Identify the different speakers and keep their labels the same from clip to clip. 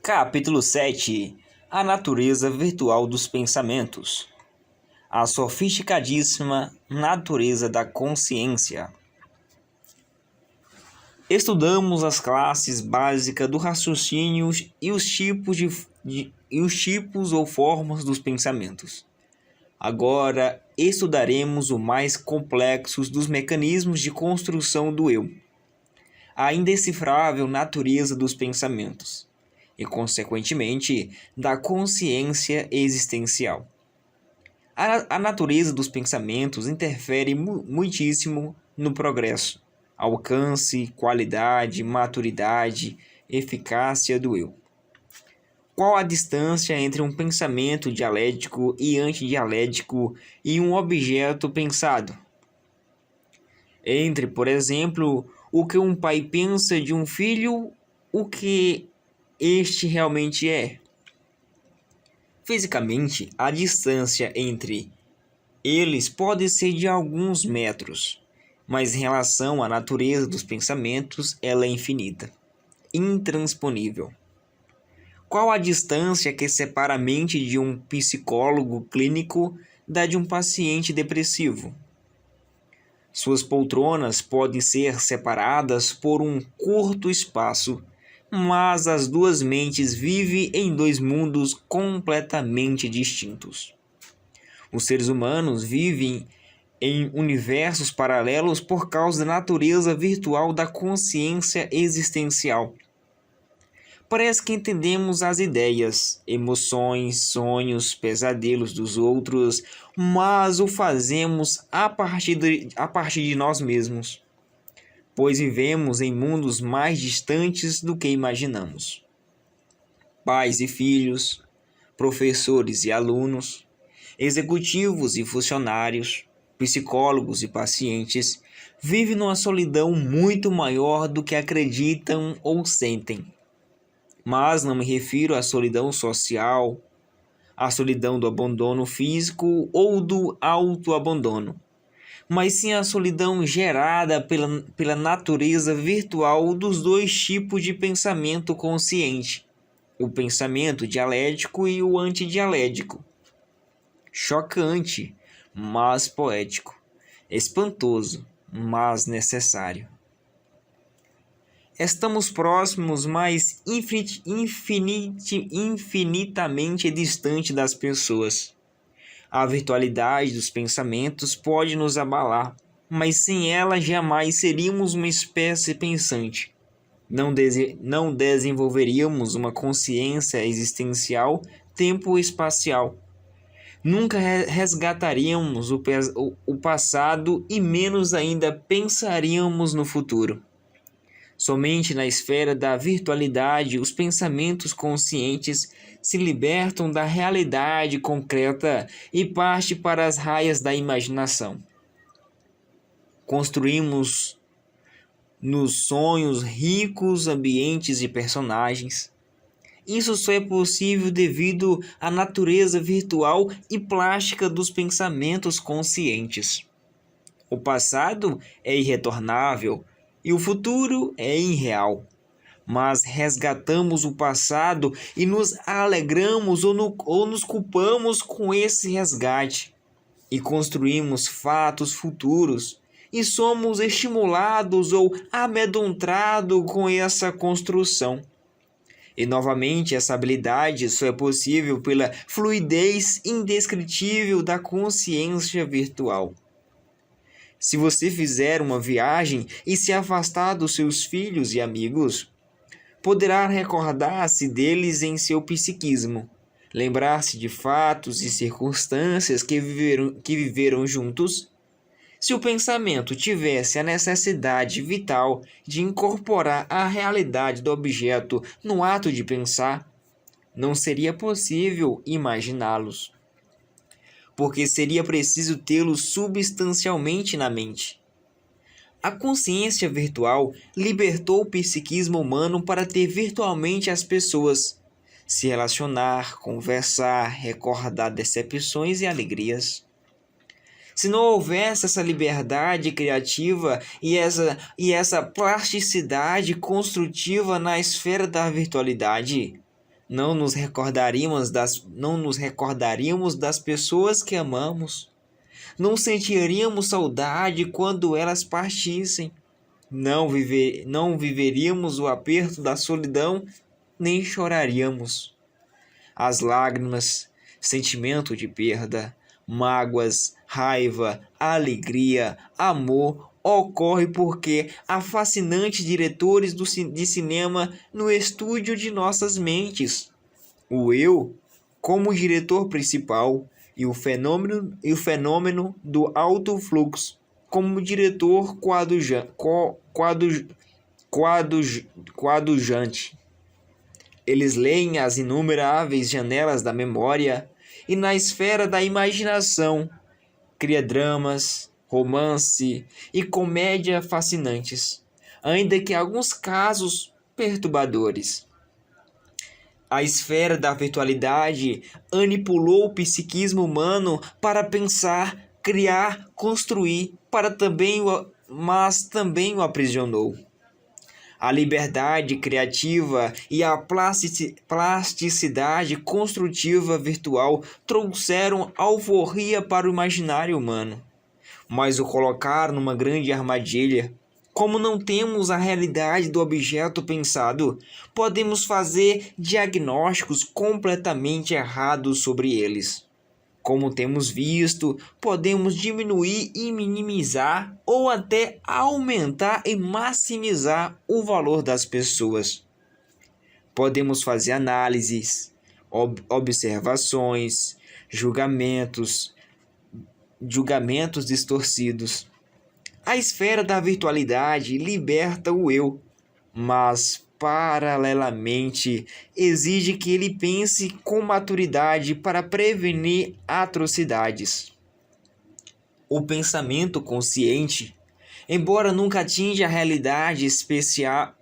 Speaker 1: Capítulo 7. A natureza virtual dos pensamentos. A sofisticadíssima natureza da consciência. Estudamos as classes básicas do raciocínio e os tipos ou formas dos pensamentos. Agora estudaremos os mais complexos dos mecanismos de construção do eu, a indecifrável natureza dos pensamentos e, consequentemente, da consciência existencial. A natureza dos pensamentos interfere muitíssimo no progresso, alcance, qualidade, maturidade, eficácia do eu. Qual a distância entre um pensamento dialético e antidialético e um objeto pensado? Entre, por exemplo, o que um pai pensa de um filho, o que este realmente é. Fisicamente, a distância entre eles pode ser de alguns metros, mas em relação à natureza dos pensamentos, ela é infinita, intransponível. Qual a distância que separa a mente de um psicólogo clínico da de um paciente depressivo? Suas poltronas podem ser separadas por um curto espaço, mas as duas mentes vivem em dois mundos completamente distintos. Os seres humanos vivem em universos paralelos por causa da natureza virtual da consciência existencial. Parece que entendemos as ideias, emoções, sonhos, pesadelos dos outros, mas o fazemos a partir de nós mesmos, pois vivemos em mundos mais distantes do que imaginamos. Pais e filhos, professores e alunos, executivos e funcionários, psicólogos e pacientes vivem numa solidão muito maior do que acreditam ou sentem. Mas não me refiro à solidão social, à solidão do abandono físico ou do autoabandono, mas sim à solidão gerada pela natureza virtual dos dois tipos de pensamento consciente, o pensamento dialético e o antidialético. Chocante, mas poético. Espantoso, mas necessário. Estamos próximos, mas infinitamente distante das pessoas. A virtualidade dos pensamentos pode nos abalar, mas sem ela jamais seríamos uma espécie pensante. Não desenvolveríamos uma consciência existencial tempo-espacial. Nunca resgataríamos o passado e menos ainda pensaríamos no futuro. Somente na esfera da virtualidade, os pensamentos conscientes se libertam da realidade concreta e partem para as raias da imaginação. Construímos nos sonhos ricos ambientes e personagens. Isso só é possível devido à natureza virtual e plástica dos pensamentos conscientes. O passado é irretornável e o futuro é irreal. Mas resgatamos o passado e nos alegramos ou nos culpamos com esse resgate. E construímos fatos futuros e somos estimulados ou amedrontados com essa construção. E novamente essa habilidade só é possível pela fluidez indescritível da consciência virtual. Se você fizer uma viagem e se afastar dos seus filhos e amigos, poderá recordar-se deles em seu psiquismo, lembrar-se de fatos e circunstâncias que viveram juntos. Se o pensamento tivesse a necessidade vital de incorporar a realidade do objeto no ato de pensar, não seria possível imaginá-los, porque seria preciso tê-los substancialmente na mente. A consciência virtual libertou o psiquismo humano para ter virtualmente as pessoas, se relacionar, conversar, recordar decepções e alegrias. Se não houvesse essa liberdade criativa e essa plasticidade construtiva na esfera da virtualidade, não nos recordaríamos das pessoas que amamos. Não sentiríamos saudade quando elas partissem. Não viveríamos o aperto da solidão, nem choraríamos. As lágrimas, sentimento de perda, mágoas, raiva, alegria, amor, ocorre porque há fascinantes diretores de cinema no estúdio de nossas mentes. O eu, como diretor principal, e o fenômeno do alto fluxo, como diretor coadjuvante. Eles leem as inumeráveis janelas da memória e na esfera da imaginação cria dramas, romance e comédia fascinantes, ainda que em alguns casos perturbadores. A esfera da virtualidade manipulou o psiquismo humano para pensar, criar, construir, mas também o aprisionou. A liberdade criativa e a plasticidade construtiva virtual trouxeram alforria para o imaginário humano, mas o colocaram numa grande armadilha. Como não temos a realidade do objeto pensado, podemos fazer diagnósticos completamente errados sobre eles. Como temos visto, podemos diminuir e minimizar ou até aumentar e maximizar o valor das pessoas. Podemos fazer análises, observações, julgamentos distorcidos. A esfera da virtualidade liberta o eu, mas paralelamente exige que ele pense com maturidade para prevenir atrocidades. O pensamento consciente, embora nunca atinja a realidade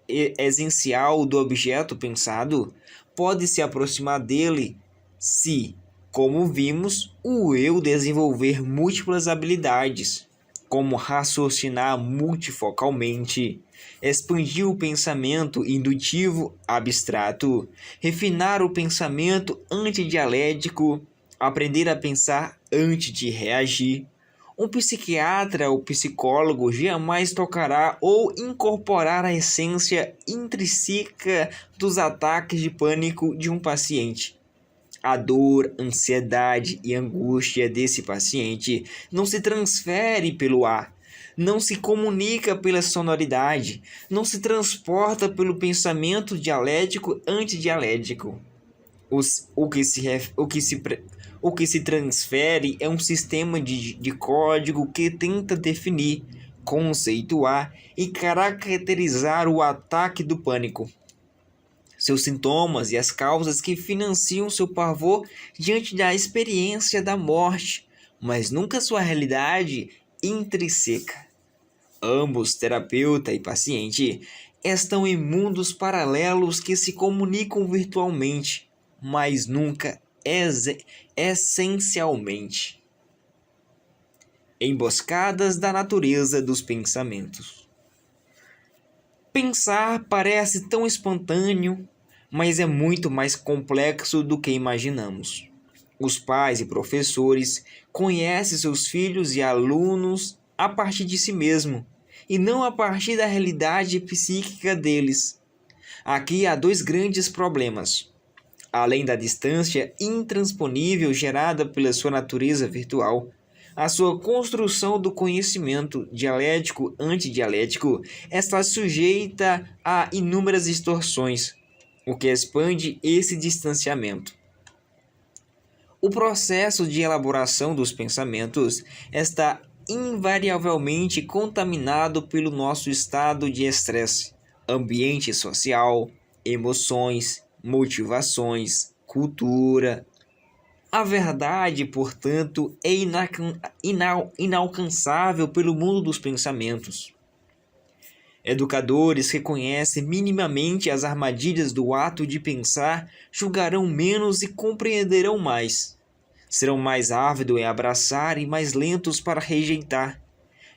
Speaker 1: essencial do objeto pensado, pode se aproximar dele se, como vimos, o eu desenvolver múltiplas habilidades, como raciocinar multifocalmente, expandir o pensamento indutivo abstrato, refinar o pensamento antidialético, aprender a pensar antes de reagir. Um psiquiatra ou psicólogo jamais tocará ou incorporar a essência intrínseca dos ataques de pânico de um paciente. A dor, ansiedade e angústia desse paciente não se transfere pelo ar, não se comunica pela sonoridade, não se transporta pelo pensamento dialético antidialético. O que se transfere é um sistema de código que tenta definir, conceituar e caracterizar o ataque do pânico, seus sintomas e as causas que financiam seu pavor diante da experiência da morte, mas nunca sua realidade intrínseca. Ambos, terapeuta e paciente, estão em mundos paralelos que se comunicam virtualmente, mas nunca essencialmente. Emboscadas da natureza dos pensamentos. Pensar parece tão espontâneo, mas é muito mais complexo do que imaginamos. Os pais e professores conhecem seus filhos e alunos a partir de si mesmo, e não a partir da realidade psíquica deles. Aqui há dois grandes problemas. Além da distância intransponível gerada pela sua natureza virtual, a sua construção do conhecimento dialético-antidialético está sujeita a inúmeras distorções, o que expande esse distanciamento. O processo de elaboração dos pensamentos está invariavelmente contaminado pelo nosso estado de estresse, ambiente social, emoções, motivações, cultura. A verdade, portanto, é inalcançável pelo mundo dos pensamentos. Educadores que conhecem minimamente as armadilhas do ato de pensar julgarão menos e compreenderão mais. Serão mais ávidos em abraçar e mais lentos para rejeitar.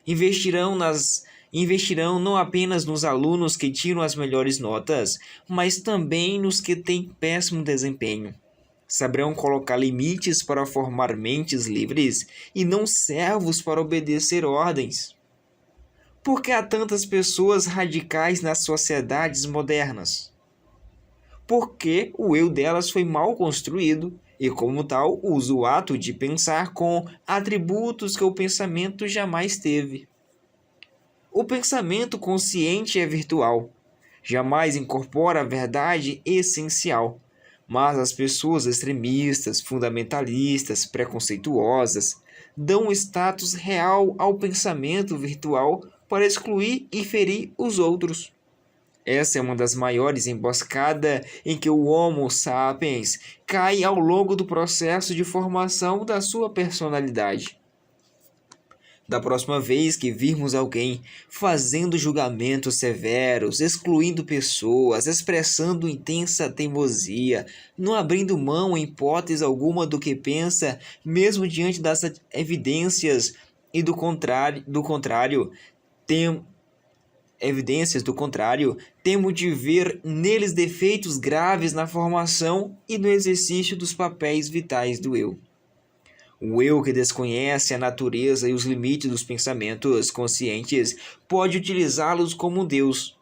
Speaker 1: Investirão Investirão não apenas nos alunos que tiram as melhores notas, mas também nos que têm péssimo desempenho. Saberão colocar limites para formar mentes livres e não servos para obedecer ordens. Por que há tantas pessoas radicais nas sociedades modernas? Porque o eu delas foi mal construído e, como tal, usa o ato de pensar com atributos que o pensamento jamais teve. O pensamento consciente é virtual, jamais incorpora a verdade essencial, mas as pessoas extremistas, fundamentalistas, preconceituosas, dão status real ao pensamento virtual para excluir e ferir os outros. Essa é uma das maiores emboscadas em que o Homo sapiens cai ao longo do processo de formação da sua personalidade. Da próxima vez que virmos alguém fazendo julgamentos severos, excluindo pessoas, expressando intensa teimosia, não abrindo mão em hipótese alguma do que pensa, mesmo diante das evidências e do contrário, temo de ver neles defeitos graves na formação e no exercício dos papéis vitais do eu. O eu que desconhece a natureza e os limites dos pensamentos conscientes pode utilizá-los como um Deus.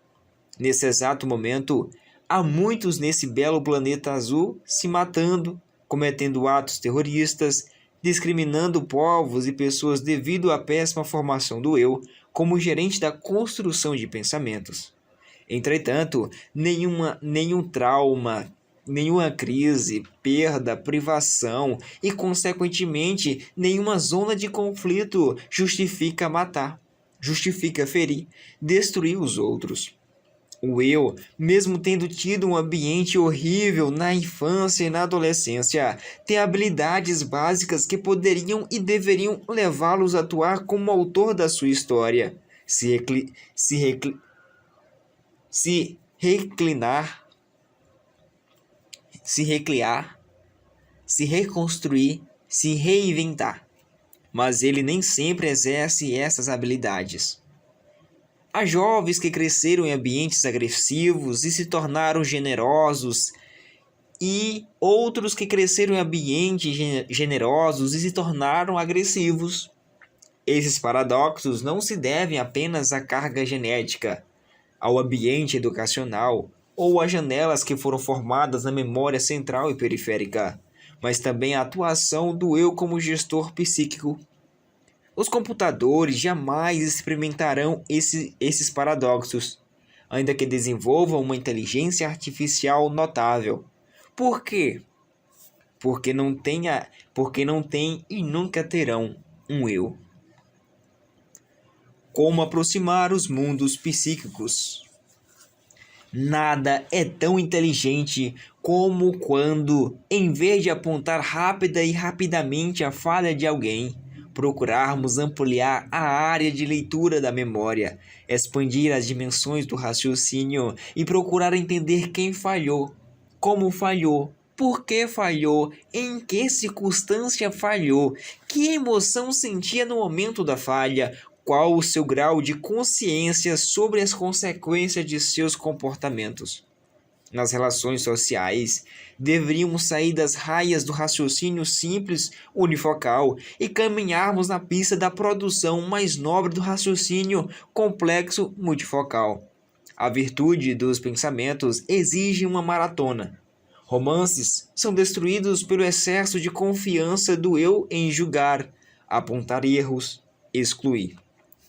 Speaker 1: Nesse exato momento, há muitos nesse belo planeta azul se matando, cometendo atos terroristas, discriminando povos e pessoas devido à péssima formação do eu como gerente da construção de pensamentos. Entretanto, nenhum trauma, nenhuma crise, perda, privação e, consequentemente, nenhuma zona de conflito justifica matar, justifica ferir, destruir os outros. O eu, mesmo tendo tido um ambiente horrível na infância e na adolescência, tem habilidades básicas que poderiam e deveriam levá-los a atuar como autor da sua história, se recliar, se reconstruir, se reinventar. Mas ele nem sempre exerce essas habilidades. Há jovens que cresceram em ambientes agressivos e se tornaram generosos, e outros que cresceram em ambientes generosos e se tornaram agressivos. Esses paradoxos não se devem apenas à carga genética, ao ambiente educacional ou às janelas que foram formadas na memória central e periférica, mas também à atuação do eu como gestor psíquico. Os computadores jamais experimentarão esses paradoxos, ainda que desenvolvam uma inteligência artificial notável. Por quê? Porque não têm e nunca terão um eu. Como aproximar os mundos psíquicos? Nada é tão inteligente como quando, em vez de apontar rápida e rapidamente a falha de alguém, procurarmos ampliar a área de leitura da memória, expandir as dimensões do raciocínio e procurar entender quem falhou, como falhou, por que falhou, em que circunstância falhou, que emoção sentia no momento da falha, qual o seu grau de consciência sobre as consequências de seus comportamentos. Nas relações sociais, deveríamos sair das raias do raciocínio simples unifocal e caminharmos na pista da produção mais nobre do raciocínio complexo multifocal. A virtude dos pensamentos exige uma maratona. Romances são destruídos pelo excesso de confiança do eu em julgar, apontar erros, excluir.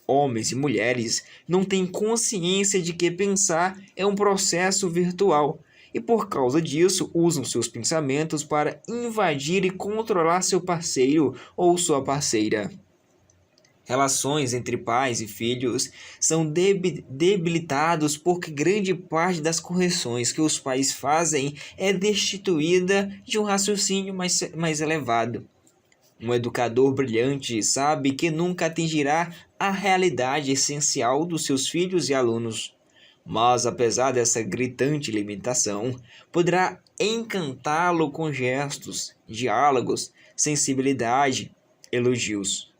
Speaker 1: Homens e mulheres não têm consciência de que pensar é um processo virtual e, por causa disso, usam seus pensamentos para invadir e controlar seu parceiro ou sua parceira. Relações entre pais e filhos são debilitados porque grande parte das correções que os pais fazem é destituída de um raciocínio mais elevado. Um educador brilhante sabe que nunca atingirá a realidade essencial dos seus filhos e alunos, mas apesar dessa gritante limitação, poderá encantá-lo com gestos, diálogos, sensibilidade, elogios.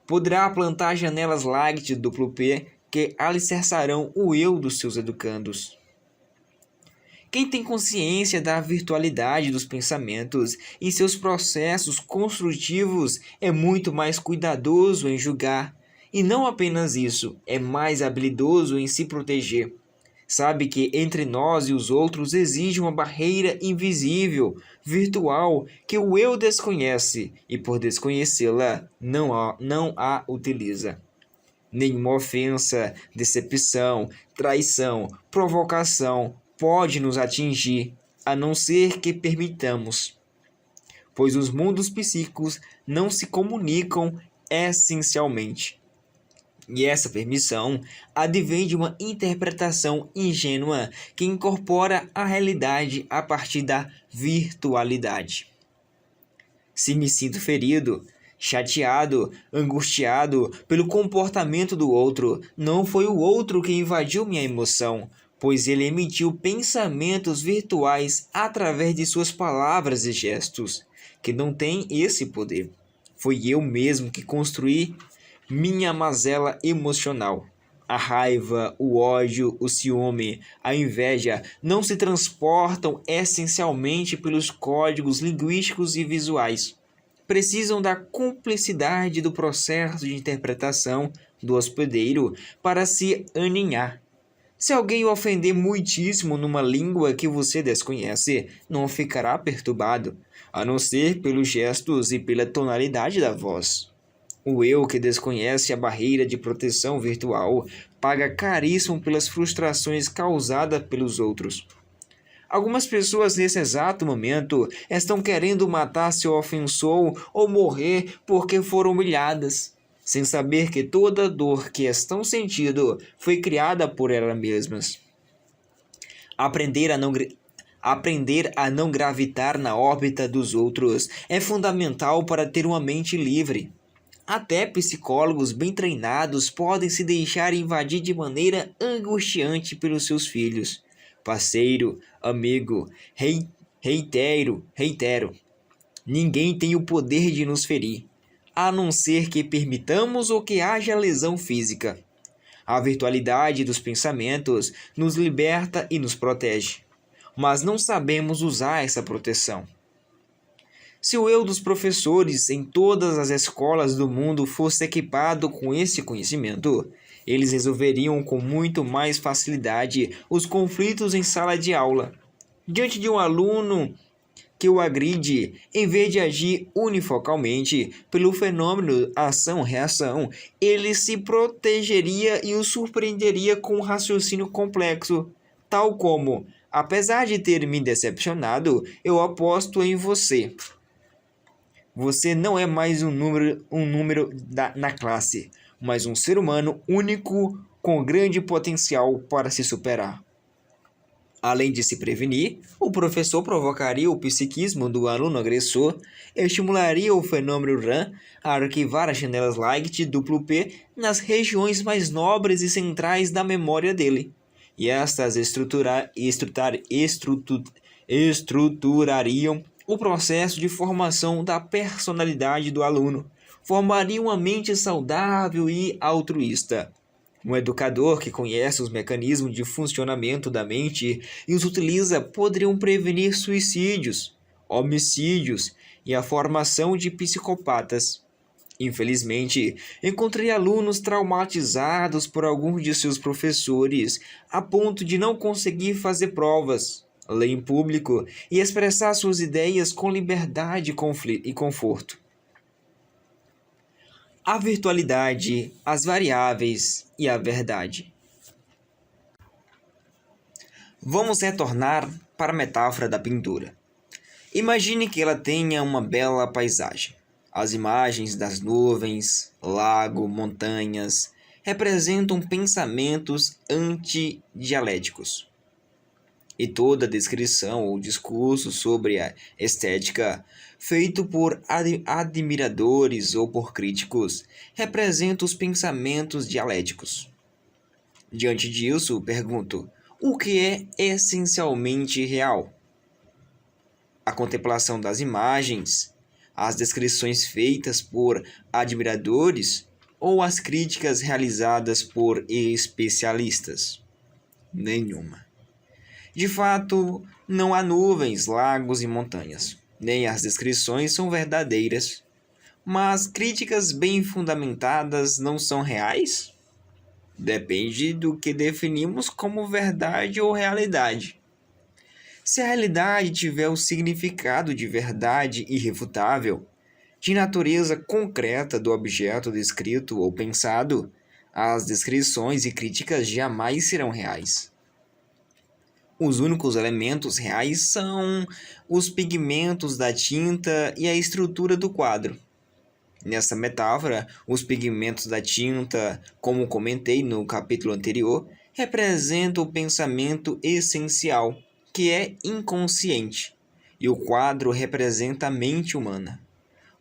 Speaker 1: Poderá plantar janelas light duplo P que alicerçarão o eu dos seus educandos. Quem tem consciência da virtualidade dos pensamentos e seus processos construtivos é muito mais cuidadoso em julgar, e não apenas isso, é mais habilidoso em se proteger. Sabe que entre nós e os outros existe uma barreira invisível, virtual, que o eu desconhece e, por desconhecê-la, não a utiliza. Nenhuma ofensa, decepção, traição, provocação pode nos atingir, a não ser que permitamos, pois os mundos psíquicos não se comunicam essencialmente. E essa permissão advém de uma interpretação ingênua que incorpora a realidade a partir da virtualidade. Se me sinto ferido, chateado, angustiado pelo comportamento do outro, não foi o outro que invadiu minha emoção, pois ele emitiu pensamentos virtuais através de suas palavras e gestos, que não têm esse poder. Foi eu mesmo que construí minha mazela emocional. A raiva, o ódio, o ciúme, a inveja não se transportam essencialmente pelos códigos linguísticos e visuais. Precisam da cumplicidade do processo de interpretação do hospedeiro para se aninhar. Se alguém o ofender muitíssimo numa língua que você desconhece, não ficará perturbado, a não ser pelos gestos e pela tonalidade da voz. O eu que desconhece a barreira de proteção virtual paga caríssimo pelas frustrações causadas pelos outros. Algumas pessoas nesse exato momento estão querendo matar seu ofensor ou morrer porque foram humilhadas, sem saber que toda a dor que estão sentindo foi criada por elas mesmas. Aprender a não gravitar na órbita dos outros é fundamental para ter uma mente livre. Até psicólogos bem treinados podem se deixar invadir de maneira angustiante pelos seus filhos. Parceiro, amigo, reitero. Ninguém tem o poder de nos ferir, a não ser que permitamos ou que haja lesão física. A virtualidade dos pensamentos nos liberta e nos protege, mas não sabemos usar essa proteção. Se o eu dos professores em todas as escolas do mundo fosse equipado com esse conhecimento, eles resolveriam com muito mais facilidade os conflitos em sala de aula. Diante de um aluno que o agride, em vez de agir unifocalmente pelo fenômeno ação-reação, ele se protegeria e o surpreenderia com um raciocínio complexo, tal como: apesar de ter me decepcionado, eu aposto em você. Você não é mais um número na classe, mas um ser humano único com grande potencial para se superar. Além de se prevenir, o professor provocaria o psiquismo do aluno agressor, estimularia o fenômeno RAM a arquivar as janelas Light duplo P nas regiões mais nobres e centrais da memória dele, e estas estruturariam o processo de formação da personalidade do aluno, formariam uma mente saudável e altruísta. Um educador que conhece os mecanismos de funcionamento da mente e os utiliza poderiam prevenir suicídios, homicídios e a formação de psicopatas. Infelizmente, encontrei alunos traumatizados por alguns de seus professores, a ponto de não conseguir fazer provas, ler em público e expressar suas ideias com liberdade e conforto. A virtualidade, as variáveis e a verdade. Vamos retornar para a metáfora da pintura. Imagine que ela tenha uma bela paisagem. As imagens das nuvens, lago, montanhas representam pensamentos antidialéticos. E toda descrição ou discurso sobre a estética, feito por admiradores ou por críticos, representa os pensamentos dialéticos. Diante disso, pergunto: o que é essencialmente real? A contemplação das imagens, as descrições feitas por admiradores ou as críticas realizadas por especialistas? Nenhuma. De fato, não há nuvens, lagos e montanhas, nem as descrições são verdadeiras. Mas críticas bem fundamentadas não são reais? Depende do que definimos como verdade ou realidade. Se a realidade tiver o significado de verdade irrefutável, de natureza concreta do objeto descrito ou pensado, as descrições e críticas jamais serão reais. Os únicos elementos reais são os pigmentos da tinta e a estrutura do quadro. Nessa metáfora, os pigmentos da tinta, como comentei no capítulo anterior, representam o pensamento essencial, que é inconsciente, e o quadro representa a mente humana.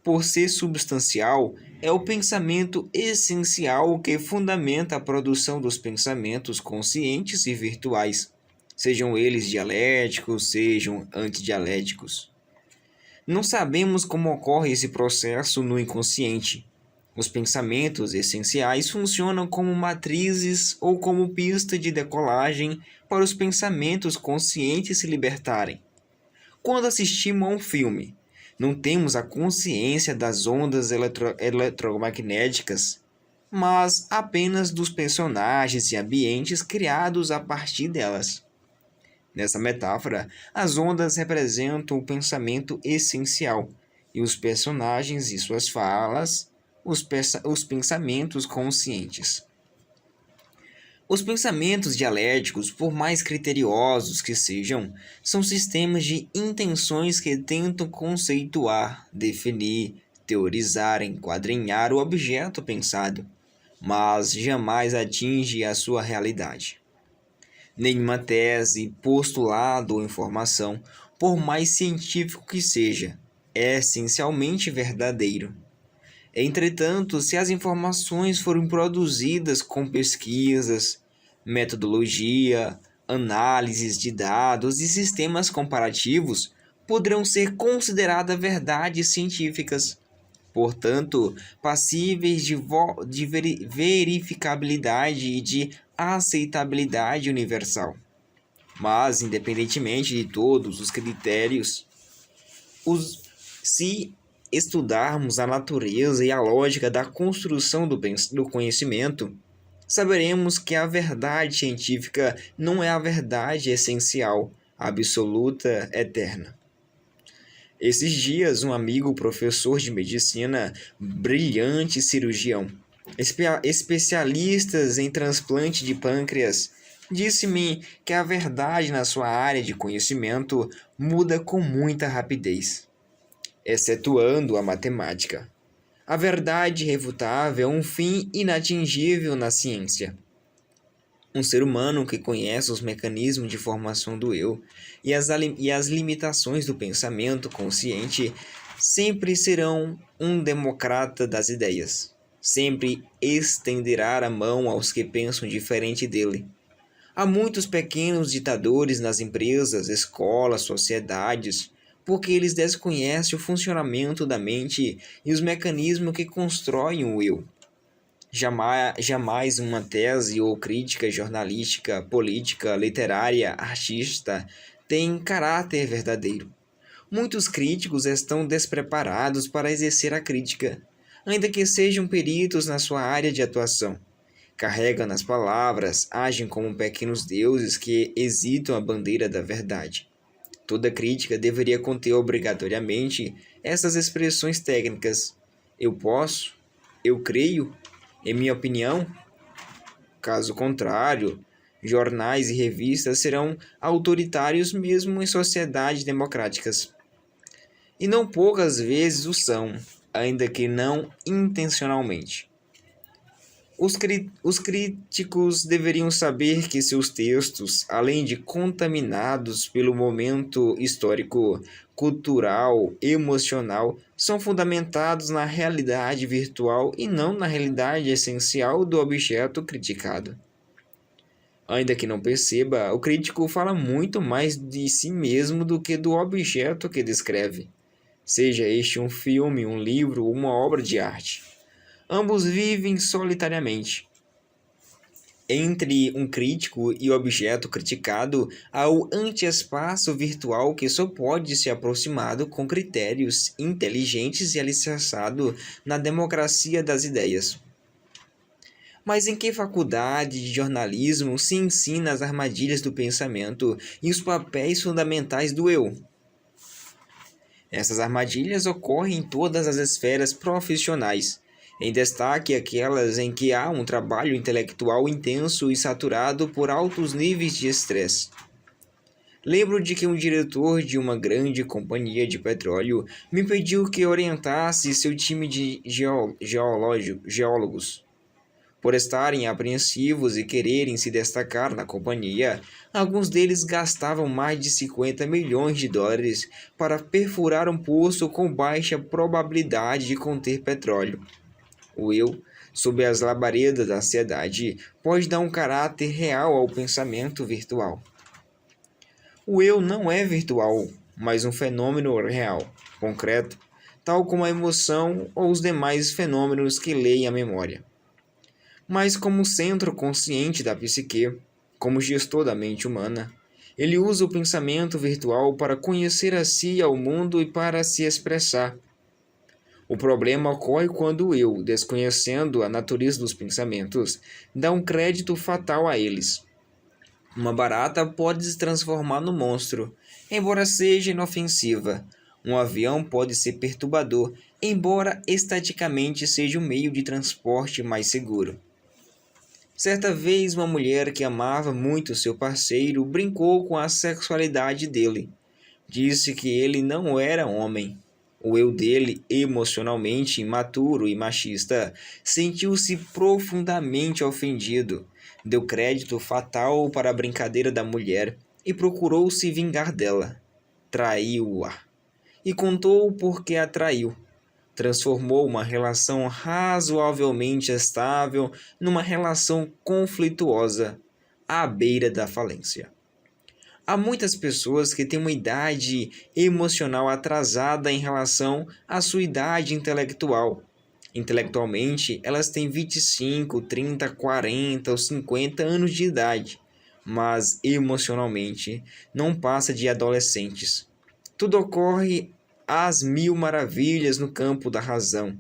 Speaker 1: Por ser substancial, é o pensamento essencial que fundamenta a produção dos pensamentos conscientes e virtuais, sejam eles dialéticos, sejam antidialéticos. Não sabemos como ocorre esse processo no inconsciente. Os pensamentos essenciais funcionam como matrizes ou como pista de decolagem para os pensamentos conscientes se libertarem. Quando assistimos a um filme, não temos a consciência das ondas eletromagnéticas, mas apenas dos personagens e ambientes criados a partir delas. Nessa metáfora, as ondas representam o pensamento essencial e os personagens e suas falas, os pensamentos conscientes. Os pensamentos dialéticos, por mais criteriosos que sejam, são sistemas de intenções que tentam conceituar, definir, teorizar, enquadrinhar o objeto pensado, mas jamais atinge a sua realidade. Nenhuma tese, postulado ou informação, por mais científico que seja, é essencialmente verdadeiro. Entretanto, se as informações forem produzidas com pesquisas, metodologia, análises de dados e sistemas comparativos, poderão ser consideradas verdades científicas, portanto, passíveis de verificabilidade e de aceitabilidade universal. Mas, independentemente de todos os critérios, se estudarmos a natureza e a lógica da construção do conhecimento, saberemos que a verdade científica não é a verdade essencial, absoluta, eterna. Esses dias, um amigo professor de medicina, brilhante cirurgião, especialistas em transplante de pâncreas, disse-me que a verdade na sua área de conhecimento muda com muita rapidez, excetuando a matemática. A verdade irrefutável é um fim inatingível na ciência. Um ser humano que conhece os mecanismos de formação do eu e as limitações do pensamento consciente sempre serão um democrata das ideias. Sempre estenderá a mão aos que pensam diferente dele. Há muitos pequenos ditadores nas empresas, escolas, sociedades, porque eles desconhecem o funcionamento da mente e os mecanismos que constroem o eu. Jamais uma tese ou crítica jornalística, política, literária, artista tem caráter verdadeiro. Muitos críticos estão despreparados para exercer a crítica, ainda que sejam peritos na sua área de atuação. Carregam nas palavras, agem como pequenos deuses que hesitam a bandeira da verdade. Toda crítica deveria conter obrigatoriamente essas expressões técnicas. Eu posso, eu creio, em minha opinião. Caso contrário, jornais e revistas serão autoritários mesmo em sociedades democráticas. E não poucas vezes o são, ainda que não intencionalmente. Os críticos deveriam saber que seus textos, além de contaminados pelo momento histórico, cultural, emocional, são fundamentados na realidade virtual e não na realidade essencial do objeto criticado. Ainda que não perceba, o crítico fala muito mais de si mesmo do que do objeto que descreve, seja este um filme, um livro ou uma obra de arte. Ambos vivem solitariamente. Entre um crítico e o objeto criticado, há o antiespaço virtual que só pode ser aproximado com critérios inteligentes e alicerçado na democracia das ideias. Mas em que faculdade de jornalismo se ensina as armadilhas do pensamento e os papéis fundamentais do eu? Essas armadilhas ocorrem em todas as esferas profissionais, em destaque aquelas em que há um trabalho intelectual intenso e saturado por altos níveis de estresse. Lembro de que um diretor de uma grande companhia de petróleo me pediu que orientasse seu time de geólogos. Por estarem apreensivos e quererem se destacar na companhia, alguns deles gastavam mais de 50 milhões de dólares para perfurar um poço com baixa probabilidade de conter petróleo. O eu, sob as labaredas da ansiedade, pode dar um caráter real ao pensamento virtual. O eu não é virtual, mas um fenômeno real, concreto, tal como a emoção ou os demais fenômenos que leem a memória. Mas como centro consciente da psique, como gestor da mente humana, ele usa o pensamento virtual para conhecer a si e ao mundo e para se expressar. O problema ocorre quando o eu, desconhecendo a natureza dos pensamentos, dá um crédito fatal a eles. Uma barata pode se transformar no monstro, embora seja inofensiva. Um avião pode ser perturbador, embora estaticamente seja um meio de transporte mais seguro. Certa vez, uma mulher que amava muito seu parceiro brincou com a sexualidade dele. Disse que ele não era homem. O eu dele, emocionalmente imaturo e machista, sentiu-se profundamente ofendido. Deu crédito fatal para a brincadeira da mulher e procurou se vingar dela. Traiu-a. E contou por que a traiu. Transformou uma relação razoavelmente estável numa relação conflituosa, à beira da falência. Há muitas pessoas que têm uma idade emocional atrasada em relação à sua idade intelectual. Intelectualmente, elas têm 25, 30, 40 ou 50 anos de idade, mas emocionalmente não passa de adolescentes. Tudo ocorre às mil maravilhas no campo da razão,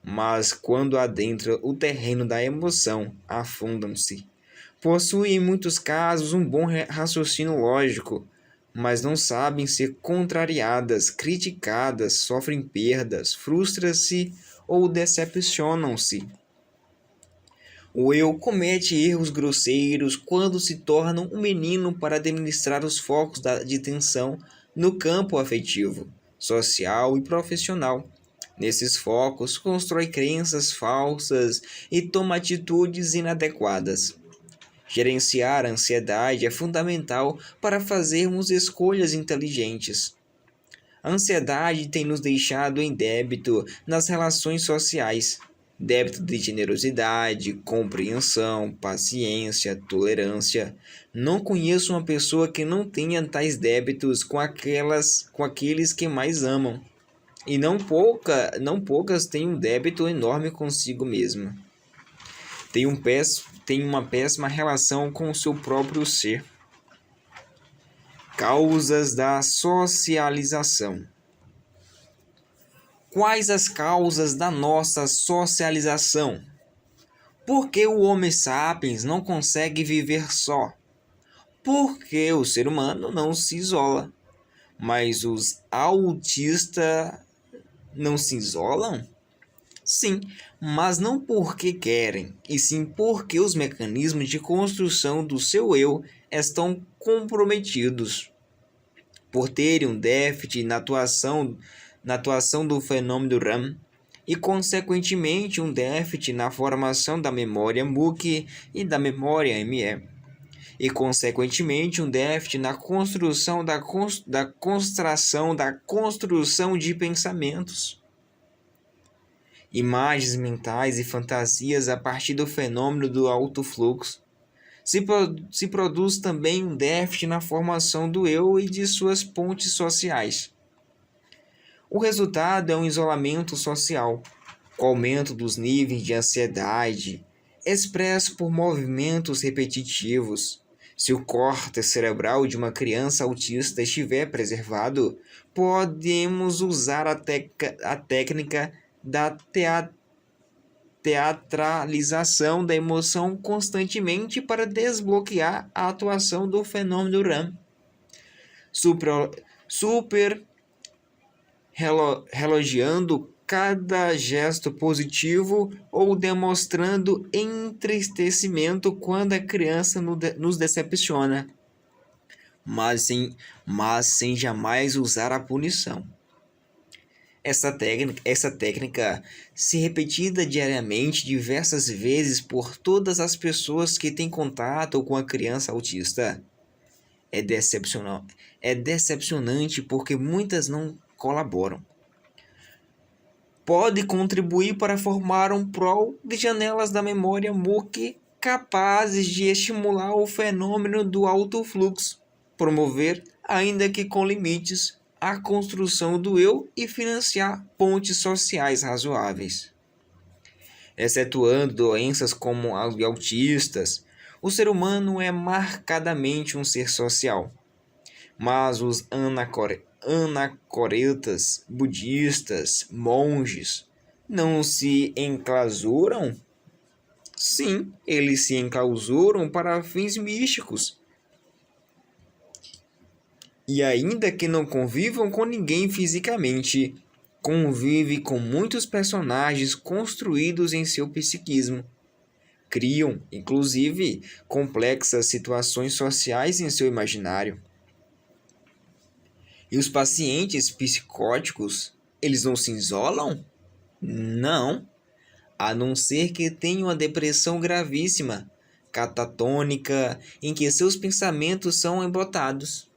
Speaker 1: mas quando adentram o terreno da emoção, afundam-se. Possuem em muitos casos um bom raciocínio lógico, mas não sabem ser contrariadas, criticadas, sofrem perdas, frustram-se ou decepcionam-se. O eu comete erros grosseiros quando se torna um menino para administrar os focos de tensão no campo afetivo, social e profissional. Nesses focos, constrói crenças falsas e toma atitudes inadequadas. Gerenciar a ansiedade é fundamental para fazermos escolhas inteligentes. A ansiedade tem nos deixado em débito nas relações sociais. Débito de generosidade, compreensão, paciência, tolerância. Não conheço uma pessoa que não tenha tais débitos com aqueles que mais amam. E não poucas têm um débito enorme consigo mesma. Tem uma péssima relação com o seu próprio ser. Causas da socialização. Quais as causas da nossa socialização? Por que o Homo sapiens não consegue viver só? Por que o ser humano não se isola? Mas os autistas não se isolam? Sim, mas não porque querem, e sim porque os mecanismos de construção do seu eu estão comprometidos. Por terem um déficit na atuação do fenômeno RAM e, consequentemente, um déficit na formação da memória MUC e da memória ME, e, consequentemente, um déficit na construção da construção de pensamentos. Imagens mentais e fantasias a partir do fenômeno do alto fluxo. Se produz também um déficit na formação do eu e de suas pontes sociais. O resultado é um isolamento social. O aumento dos níveis de ansiedade, expresso por movimentos repetitivos. Se o córtex cerebral de uma criança autista estiver preservado, podemos usar a técnica da teatralização da emoção constantemente para desbloquear a atuação do fenômeno RAM. Super relogiando cada gesto positivo ou demonstrando entristecimento quando a criança nos decepciona, mas sem jamais usar a punição. Essa técnica, se repetida diariamente diversas vezes por todas as pessoas que têm contato com a criança autista, é decepcionante porque muitas não colaboram. Pode contribuir para formar um rol de janelas da memória MOOC capazes de estimular o fenômeno do alto fluxo, promover, ainda que com limites, a construção do eu e financiar pontes sociais razoáveis. Excetuando doenças como as autistas, o ser humano é marcadamente um ser social. Mas os anacoretas, budistas, monges, não se enclausuram? Sim, eles se enclausuram para fins místicos. E ainda que não convivam com ninguém fisicamente, convive com muitos personagens construídos em seu psiquismo. Criam, inclusive, complexas situações sociais em seu imaginário. E os pacientes psicóticos, eles não se isolam? Não, a não ser que tenham uma depressão gravíssima, catatônica, em que seus pensamentos são embotados.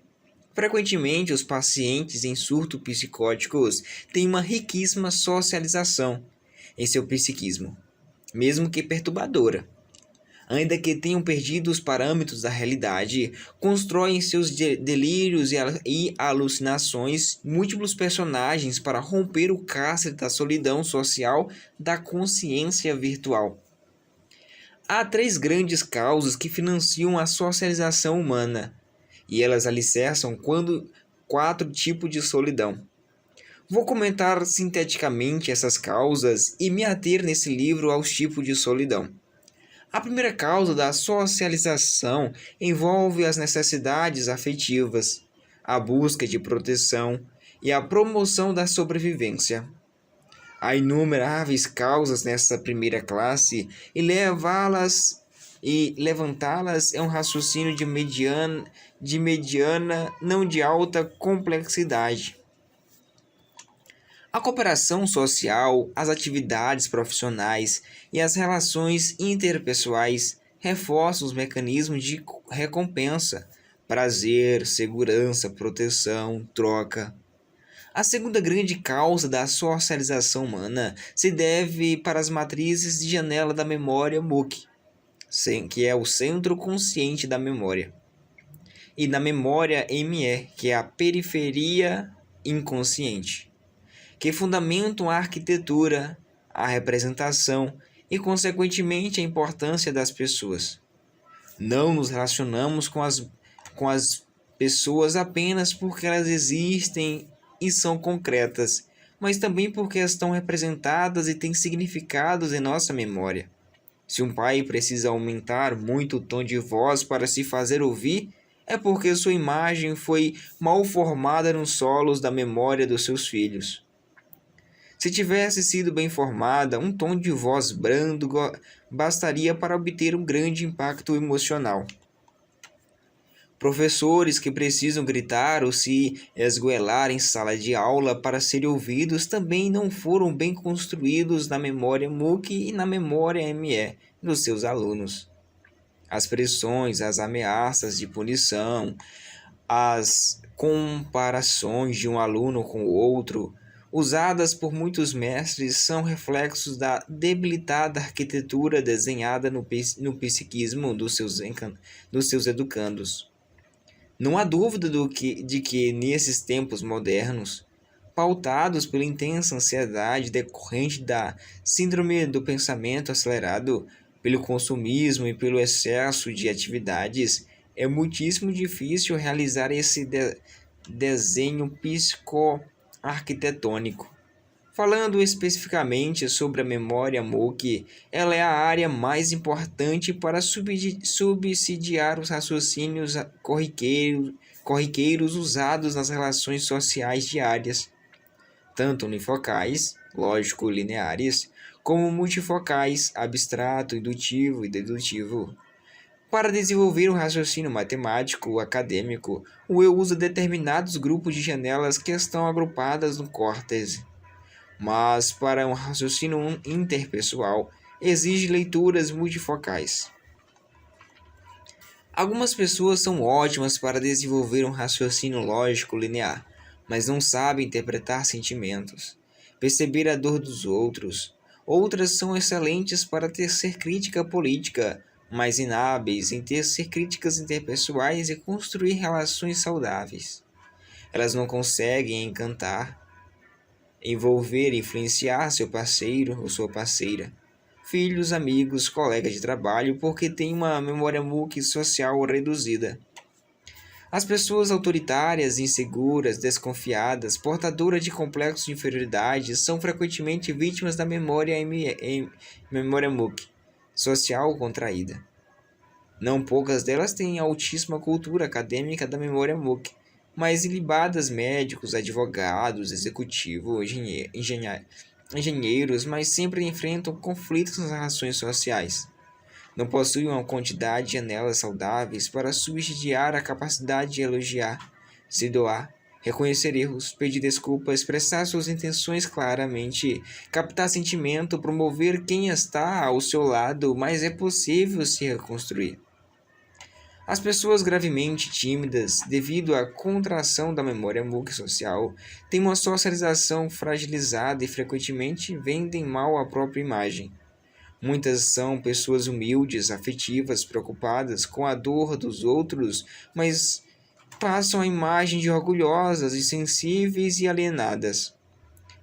Speaker 1: Frequentemente, os pacientes em surto psicóticos têm uma riquíssima socialização em seu psiquismo, mesmo que perturbadora. Ainda que tenham perdido os parâmetros da realidade, constroem seus delírios e alucinações múltiplos personagens para romper o cárcere da solidão social da consciência virtual. Há 3 grandes causas que financiam a socialização humana, e elas alicerçam 4 tipos de solidão. Vou comentar sinteticamente essas causas e me ater nesse livro aos tipos de solidão. A primeira causa da socialização envolve as necessidades afetivas, a busca de proteção e a promoção da sobrevivência. Há inumeráveis causas nessa primeira classe e levantá-las é um raciocínio de mediana, não de alta complexidade. A cooperação social, as atividades profissionais e as relações interpessoais reforçam os mecanismos de recompensa, prazer, segurança, proteção, troca. A segunda grande causa da socialização humana se deve para as matrizes de janela da memória MOOC, que é o centro consciente da memória, e na memória ME, que é a periferia inconsciente, que fundamentam a arquitetura, a representação e, consequentemente, a importância das pessoas. Não nos relacionamos com as pessoas apenas porque elas existem e são concretas, mas também porque estão representadas e têm significados em nossa memória. Se um pai precisa aumentar muito o tom de voz para se fazer ouvir, é porque sua imagem foi mal formada nos solos da memória dos seus filhos. Se tivesse sido bem formada, um tom de voz brando bastaria para obter um grande impacto emocional. Professores que precisam gritar ou se esgoelar em sala de aula para serem ouvidos também não foram bem construídos na memória MOOC e na memória ME dos seus alunos. As pressões, as ameaças de punição, as comparações de um aluno com o outro, usadas por muitos mestres, são reflexos da debilitada arquitetura desenhada no psiquismo dos seus educandos. Não há dúvida de que, nesses tempos modernos, pautados pela intensa ansiedade decorrente da síndrome do pensamento acelerado, pelo consumismo e pelo excesso de atividades, é muitíssimo difícil realizar esse desenho psicoarquitetônico. Falando especificamente sobre a memória MOOC, ela é a área mais importante para subsidiar os raciocínios corriqueiros usados nas relações sociais diárias, tanto unifocais, lógico-lineares, como multifocais, abstrato, indutivo e dedutivo. Para desenvolver um raciocínio matemático ou acadêmico, o eu usa determinados grupos de janelas que estão agrupadas no córtex. Mas para um raciocínio interpessoal, exige leituras multifocais. Algumas pessoas são ótimas para desenvolver um raciocínio lógico linear, mas não sabem interpretar sentimentos, perceber a dor dos outros. Outras são excelentes para tecer crítica política, mas inábeis em tecer críticas interpessoais e construir relações saudáveis. Elas não conseguem encantar, envolver e influenciar seu parceiro ou sua parceira, filhos, amigos, colegas de trabalho, porque têm uma memória MOOC social reduzida. As pessoas autoritárias, inseguras, desconfiadas, portadoras de complexos de inferioridade são frequentemente vítimas da memória MOOC social contraída. Não poucas delas têm altíssima cultura acadêmica da memória MOOC, mas ilibadas médicos, advogados, executivos, engenheiros, mas sempre enfrentam conflitos nas relações sociais. Não possuem uma quantidade de janelas saudáveis para subsidiar a capacidade de elogiar, se doar, reconhecer erros, pedir desculpa, expressar suas intenções claramente, captar sentimento, promover quem está ao seu lado, mas é possível se reconstruir. As pessoas gravemente tímidas, devido à contração da memória MOOC social, têm uma socialização fragilizada e frequentemente vendem mal a própria imagem. Muitas são pessoas humildes, afetivas, preocupadas com a dor dos outros, mas passam a imagem de orgulhosas, insensíveis e alienadas.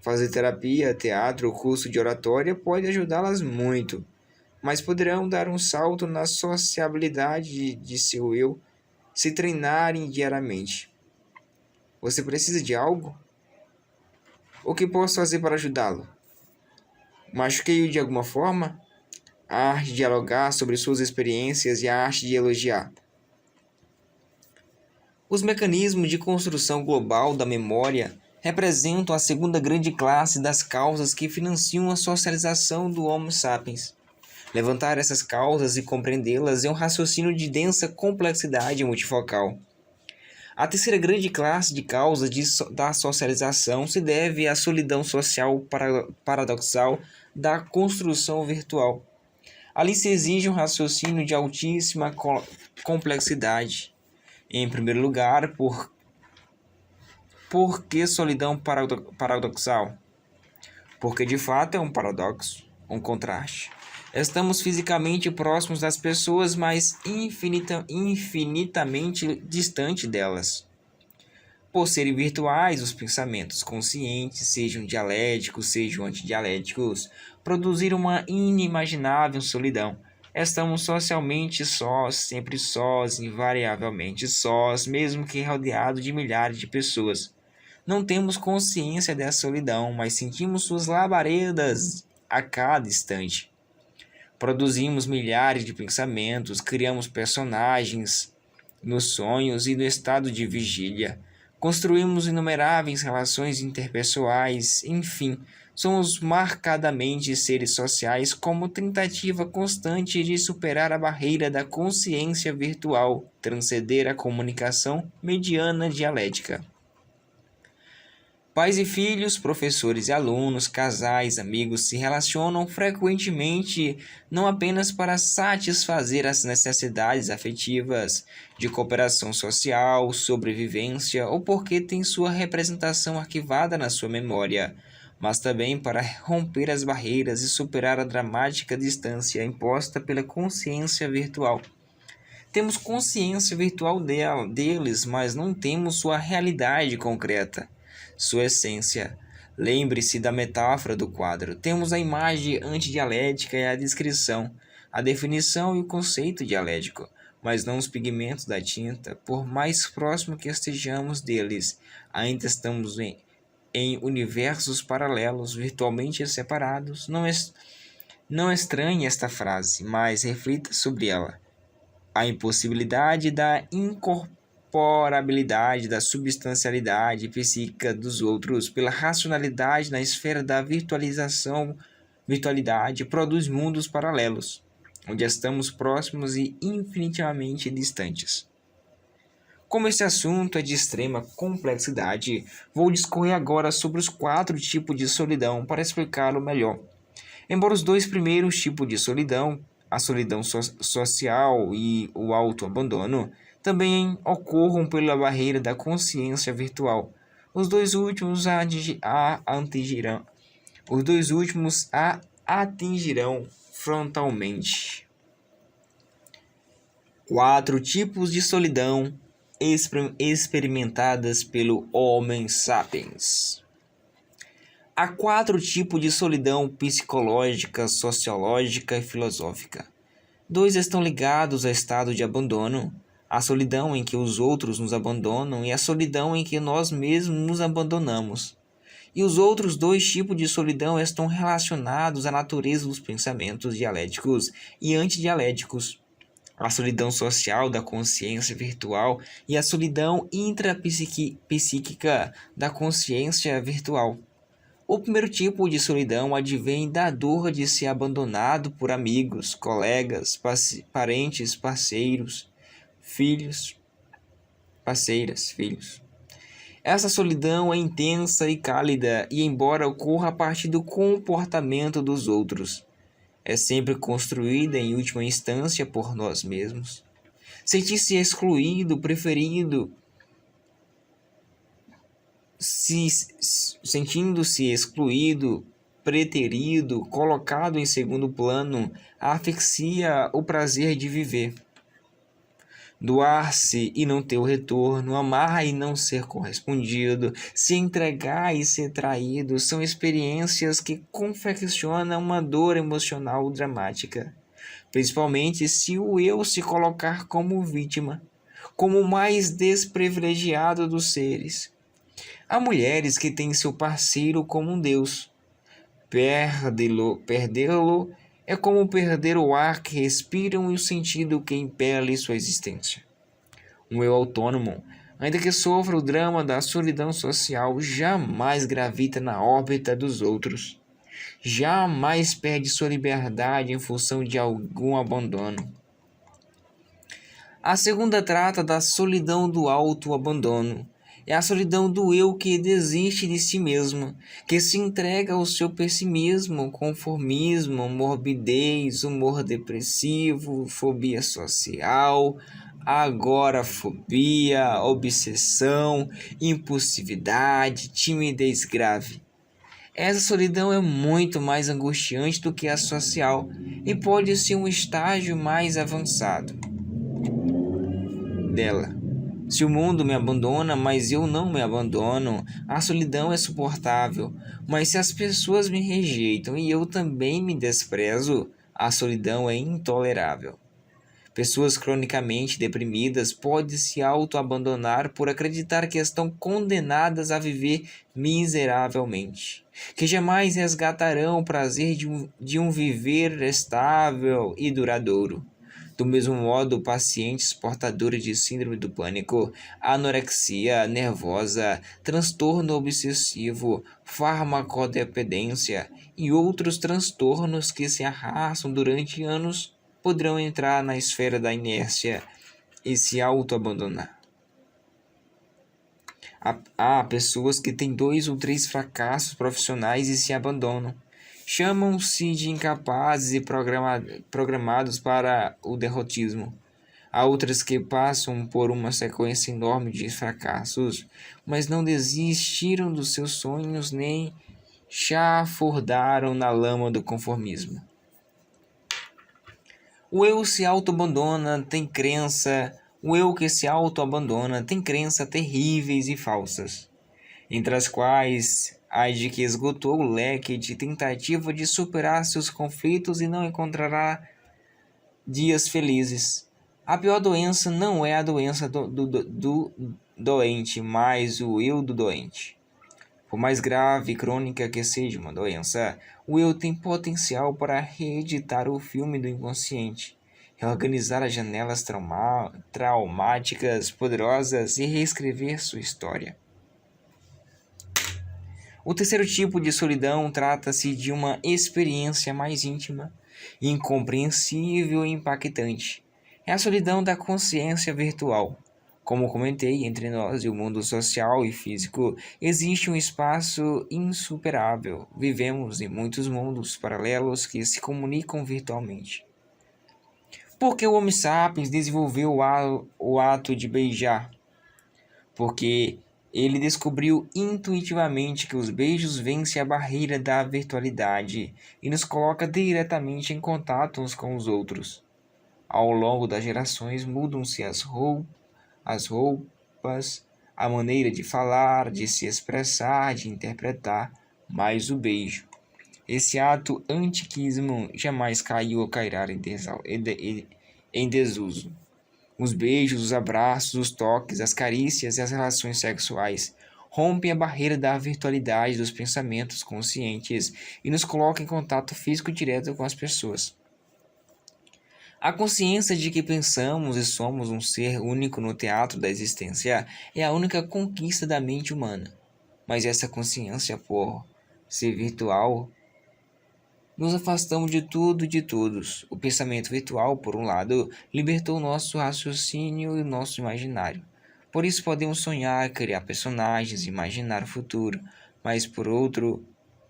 Speaker 1: Fazer terapia, teatro ou curso de oratória pode ajudá-las muito, mas poderão dar um salto na sociabilidade de seu eu se treinarem diariamente. Você precisa de algo? O que posso fazer para ajudá-lo? Machuquei-o de alguma forma? A arte de dialogar sobre suas experiências e a arte de elogiar. Os mecanismos de construção global da memória representam a segunda grande classe das causas que financiam a socialização do Homo sapiens. Levantar essas causas e compreendê-las é um raciocínio de densa complexidade multifocal. A terceira grande classe de causas da socialização se deve à solidão social paradoxal da construção virtual. Ali se exige um raciocínio de altíssima complexidade. Em primeiro lugar, por que solidão paradoxal? Porque de fato é um paradoxo, um contraste. Estamos fisicamente próximos das pessoas, mas infinitamente distante delas. Por serem virtuais, os pensamentos conscientes, sejam dialéticos, sejam antidialéticos, produziram uma inimaginável solidão. Estamos socialmente sós, sempre sós, invariavelmente sós, mesmo que rodeados de milhares de pessoas. Não temos consciência dessa solidão, mas sentimos suas labaredas a cada instante. Produzimos milhares de pensamentos, criamos personagens nos sonhos e no estado de vigília. Construímos inumeráveis relações interpessoais, enfim, somos marcadamente seres sociais como tentativa constante de superar a barreira da consciência virtual, transcender a comunicação mediana dialética. Pais e filhos, professores e alunos, casais, amigos se relacionam frequentemente não apenas para satisfazer as necessidades afetivas de cooperação social, sobrevivência ou porque tem sua representação arquivada na sua memória, mas também para romper as barreiras e superar a dramática distância imposta pela consciência virtual. Temos consciência virtual deles, mas não temos sua realidade concreta. sua essência. Lembre-se da metáfora do quadro. Temos a imagem antidialética e a descrição, a definição e o conceito dialético, mas não os pigmentos da tinta. Por mais próximo que estejamos deles, ainda estamos em universos paralelos, virtualmente separados. Não estranhe esta frase, mas reflita sobre ela. A impossibilidade da incorporabilidade da substancialidade psíquica dos outros pela racionalidade na esfera da virtualidade produz mundos paralelos, onde estamos próximos e infinitivamente distantes. Como esse assunto é de extrema complexidade, vou discorrer agora sobre os 4 tipos de solidão para explicá-lo melhor. Embora os 2 primeiros tipos de solidão, a solidão social e o autoabandono, também ocorram pela barreira da consciência virtual, os dois últimos a atingirão frontalmente. 4 tipos de solidão experimentadas pelo Homo sapiens. Há 4 tipos de solidão psicológica, sociológica e filosófica. 2 estão ligados ao estado de abandono, a solidão em que os outros nos abandonam e a solidão em que nós mesmos nos abandonamos. E os outros 2 tipos de solidão estão relacionados à natureza dos pensamentos dialéticos e antidialéticos. A solidão social da consciência virtual e a solidão intrapsíquica da consciência virtual. O primeiro tipo de solidão advém da dor de ser abandonado por amigos, colegas, parentes, parceiros, filhos. Essa solidão é intensa e cálida e, embora ocorra a partir do comportamento dos outros, é sempre construída em última instância por nós mesmos. Sentir-se excluído, sentindo-se excluído, preterido, colocado em segundo plano, asfixia o prazer de viver. Doar-se e não ter o retorno, amar e não ser correspondido, se entregar e ser traído, são experiências que confeccionam uma dor emocional dramática, principalmente se o eu se colocar como vítima, como o mais desprivilegiado dos seres. Há mulheres que têm seu parceiro como um Deus. Perdê-lo é como perder o ar que respiram e o sentido que impele sua existência. Um eu autônomo, ainda que sofra o drama da solidão social, jamais gravita na órbita dos outros. Jamais perde sua liberdade em função de algum abandono. A segunda trata da solidão do autoabandono. É a solidão do eu que desiste de si mesmo, que se entrega ao seu pessimismo, conformismo, morbidez, humor depressivo, fobia social, agorafobia, obsessão, impulsividade, timidez grave. Essa solidão é muito mais angustiante do que a social e pode ser um estágio mais avançado dela. Se o mundo me abandona, mas eu não me abandono, a solidão é suportável. Mas se as pessoas me rejeitam e eu também me desprezo, a solidão é intolerável. Pessoas cronicamente deprimidas podem se auto-abandonar por acreditar que estão condenadas a viver miseravelmente, que jamais resgatarão o prazer de um viver estável e duradouro. Do mesmo modo, pacientes portadores de síndrome do pânico, anorexia nervosa, transtorno obsessivo, farmacodependência e outros transtornos que se arrastam durante anos poderão entrar na esfera da inércia e se auto-abandonar. Há pessoas que têm 2 ou 3 fracassos profissionais e se abandonam. Chamam-se de incapazes e programados para o derrotismo. Há outras que passam por uma sequência enorme de fracassos, mas não desistiram dos seus sonhos nem chafurdaram na lama do conformismo. O eu se auto-abandona tem crença. O eu que se auto-abandona tem crenças terríveis e falsas. entre as quais a de que esgotou o leque de tentativa de superar seus conflitos e não encontrará dias felizes. A pior doença não é a doença do doente, mas o eu do doente. Por mais grave e crônica que seja uma doença, o eu tem potencial para reeditar o filme do inconsciente, reorganizar as janelas traumáticas poderosas e reescrever sua história. O terceiro tipo de solidão trata-se de uma experiência mais íntima, incompreensível e impactante. É a solidão da consciência virtual. Como comentei, entre nós e o mundo social e físico existe um espaço insuperável. Vivemos em muitos mundos paralelos que se comunicam virtualmente. Por que o Homo sapiens desenvolveu o ato de beijar? Porque ele descobriu intuitivamente que os beijos vencem a barreira da virtualidade e nos coloca diretamente em contato uns com os outros. Ao longo das gerações mudam-se as roupas, a maneira de falar, de se expressar, de interpretar, mas o beijo, esse ato antiquíssimo, jamais caiu ou cairá em desuso. Os beijos, os abraços, os toques, as carícias e as relações sexuais rompem a barreira da virtualidade dos pensamentos conscientes e nos colocam em contato físico direto com as pessoas. A consciência de que pensamos e somos um ser único no teatro da existência é a única conquista da mente humana. Mas essa consciência, por ser virtual, nos afastamos de tudo e de todos. O pensamento virtual, por um lado, libertou nosso raciocínio e nosso imaginário. Por isso podemos sonhar, criar personagens, imaginar o futuro, mas por outro,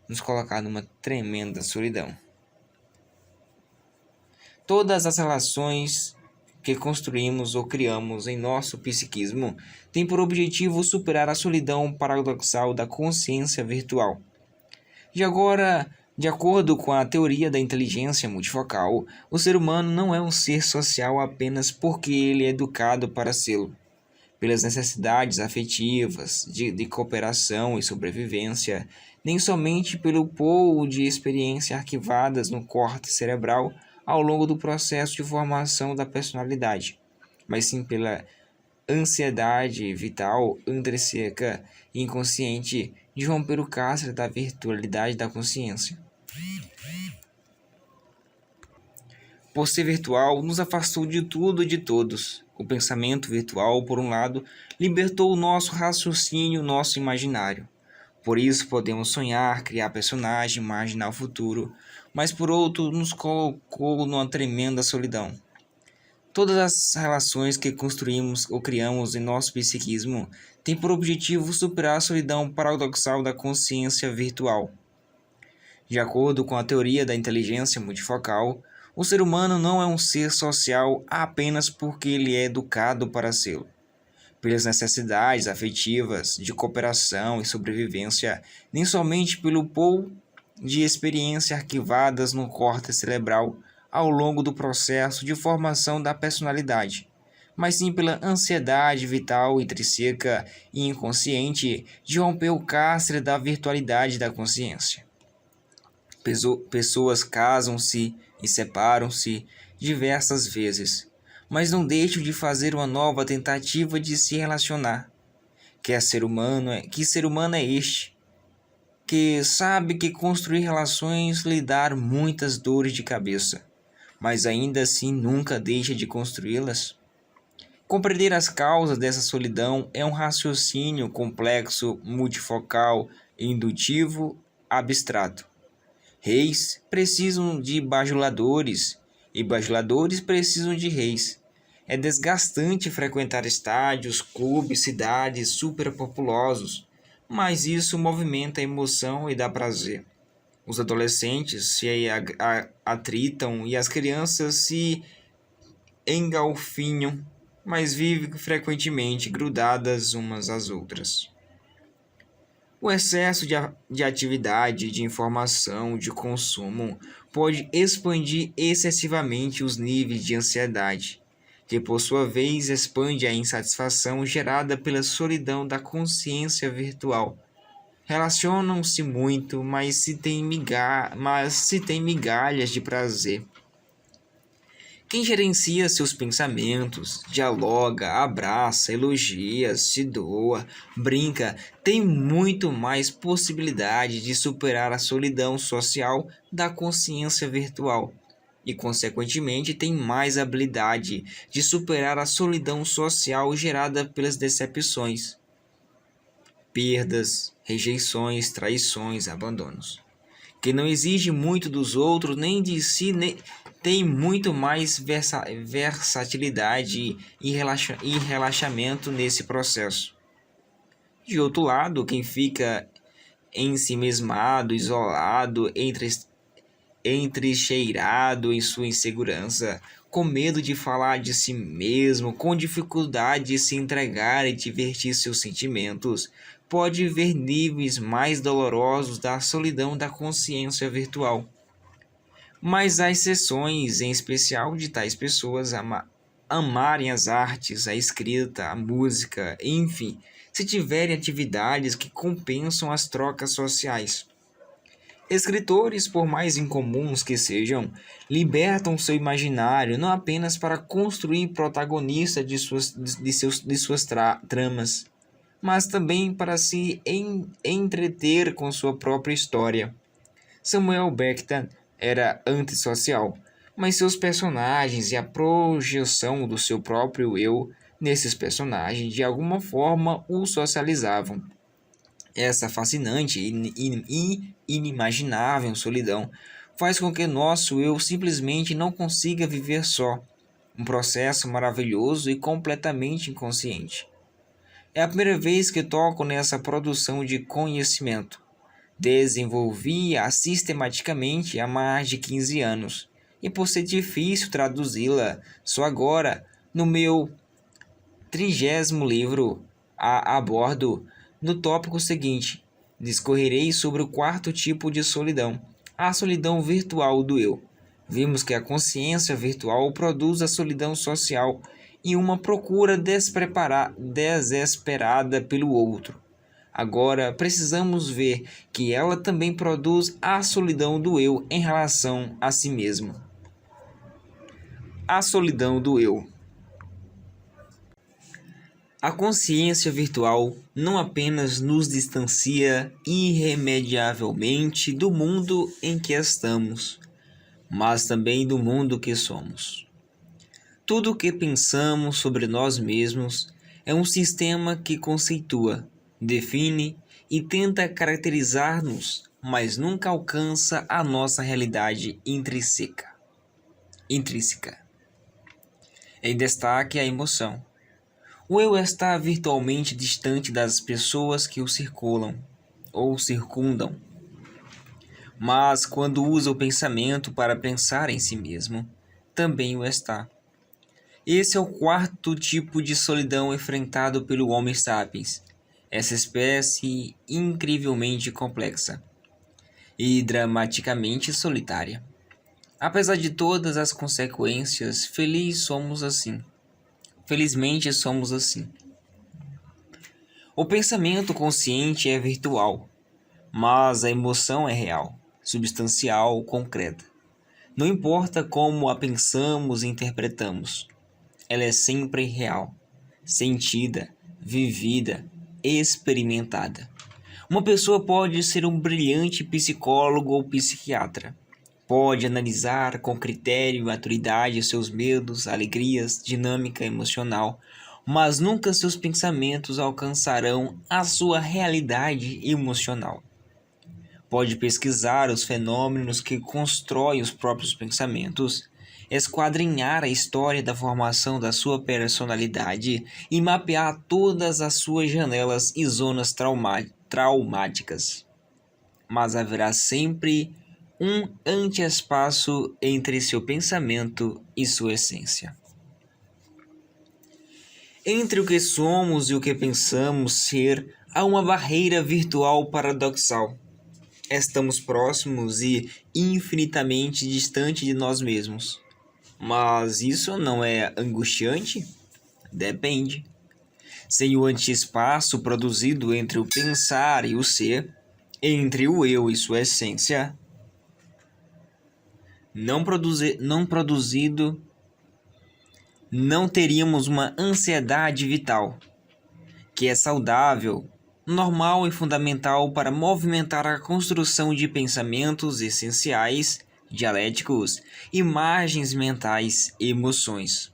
Speaker 1: nos colocar numa tremenda solidão. Todas as relações que construímos ou criamos em nosso psiquismo têm por objetivo superar a solidão paradoxal da consciência virtual. De acordo com a teoria da inteligência multifocal, o ser humano não é um ser social apenas porque ele é educado para sê-lo. Pelas necessidades afetivas, de cooperação e sobrevivência, nem somente pelo pool de experiências arquivadas no córtex cerebral ao longo do processo de formação da personalidade, mas sim pela ansiedade vital, intrínseca e inconsciente de romper o cárcere da virtualidade da consciência. Por ser virtual, nos afastou de tudo e de todos. O pensamento virtual, por um lado, libertou o nosso raciocínio, o nosso imaginário. Por isso podemos sonhar, criar personagens, imaginar o futuro, mas por outro nos colocou numa tremenda solidão. Todas as relações que construímos ou criamos em nosso psiquismo têm por objetivo superar a solidão paradoxal da consciência virtual. De acordo com a teoria da inteligência multifocal, o ser humano não é um ser social apenas porque ele é educado para sê-lo. Pelas necessidades afetivas, de cooperação e sobrevivência, nem somente pelo pool de experiências arquivadas no córtex cerebral ao longo do processo de formação da personalidade, mas sim pela ansiedade vital intrínseca e inconsciente de romper o cárcere da virtualidade da consciência. Pessoas casam-se e separam-se diversas vezes, mas não deixam de fazer uma nova tentativa de se relacionar. Que ser humano é este? Que sabe que construir relações lhe dá muitas dores de cabeça, mas ainda assim nunca deixa de construí-las? Compreender as causas dessa solidão é um raciocínio complexo, multifocal, indutivo, abstrato. Reis precisam de bajuladores e bajuladores precisam de reis. É desgastante frequentar estádios, clubes, cidades superpopulosos, mas isso movimenta a emoção e dá prazer. Os adolescentes se atritam e as crianças se engalfinham, mas vivem frequentemente grudadas umas às outras. O excesso de atividade, de informação, de consumo pode expandir excessivamente os níveis de ansiedade, que por sua vez expande a insatisfação gerada pela solidão da consciência virtual, Relacionam-se muito, mas se tem migalhas de prazer. Quem gerencia seus pensamentos, dialoga, abraça, elogia, se doa, brinca, tem muito mais possibilidade de superar a solidão social da consciência virtual e, consequentemente, tem mais habilidade de superar a solidão social gerada pelas decepções, perdas, rejeições, traições, abandonos. Que não exige muito dos outros, nem de si, nem tem muito mais versatilidade e relaxamento nesse processo. De outro lado, quem fica ensimesmado, isolado, entrecheirado em sua insegurança, com medo de falar de si mesmo, com dificuldade de se entregar e divertir seus sentimentos, pode ver níveis mais dolorosos da solidão da consciência virtual. Mas há exceções, em especial de tais pessoas amarem as artes, a escrita, a música, enfim, se tiverem atividades que compensam as trocas sociais. Escritores, por mais incomuns que sejam, libertam seu imaginário não apenas para construir protagonistas de suas tramas, mas também para se entreter com sua própria história. Samuel Beckett era antissocial, mas seus personagens e a projeção do seu próprio eu nesses personagens de alguma forma o socializavam. Essa fascinante e inimaginável solidão faz com que nosso eu simplesmente não consiga viver só, um processo maravilhoso e completamente inconsciente. É a primeira vez que toco nessa produção de conhecimento. Desenvolvi-a sistematicamente há mais de 15 anos, e por ser difícil traduzi-la, só agora, no meu 30º livro, abordo no tópico seguinte, discorrerei sobre o quarto tipo de solidão, a solidão virtual do eu. Vimos que a consciência virtual produz a solidão social e uma procura desesperada pelo outro. Agora, precisamos ver que ela também produz a solidão do eu em relação a si mesmo. A solidão do eu. A consciência virtual não apenas nos distancia irremediavelmente do mundo em que estamos, mas também do mundo que somos. Tudo o que pensamos sobre nós mesmos é um sistema que conceitua, define e tenta caracterizar-nos, mas nunca alcança a nossa realidade intrínseca. Em destaque a emoção. O eu está virtualmente distante das pessoas que o circulam ou circundam. Mas quando usa o pensamento para pensar em si mesmo, também o está. Esse é o quarto tipo de solidão enfrentado pelo Homo sapiens, essa espécie incrivelmente complexa e dramaticamente solitária. Apesar de todas as consequências, Felizmente somos assim. O pensamento consciente é virtual, mas a emoção é real, substancial, concreta. Não importa como a pensamos e interpretamos, ela é sempre real, sentida, vivida, experimentada. Uma pessoa pode ser um brilhante psicólogo ou psiquiatra. Pode analisar com critério e maturidade seus medos, alegrias, dinâmica emocional, mas nunca seus pensamentos alcançarão a sua realidade emocional. Pode pesquisar os fenômenos que constroem os próprios pensamentos, esquadrinhar a história da formação da sua personalidade e mapear todas as suas janelas e zonas traumáticas. Mas haverá sempre um anteespaço entre seu pensamento e sua essência. Entre o que somos e o que pensamos ser, há uma barreira virtual paradoxal. Estamos próximos e infinitamente distante de nós mesmos. Mas isso não é angustiante? Depende. Sem o antiespaço produzido entre o pensar e o ser, entre o eu e sua essência, não produzido, não teríamos uma ansiedade vital, que é saudável, normal e fundamental para movimentar a construção de pensamentos essenciais, dialéticos, imagens mentais e emoções.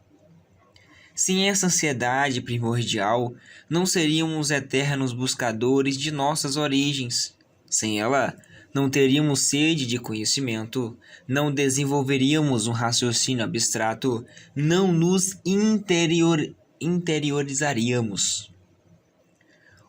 Speaker 1: Sem essa ansiedade primordial, não seríamos eternos buscadores de nossas origens. Sem ela, não teríamos sede de conhecimento, não desenvolveríamos um raciocínio abstrato, não nos interiorizaríamos.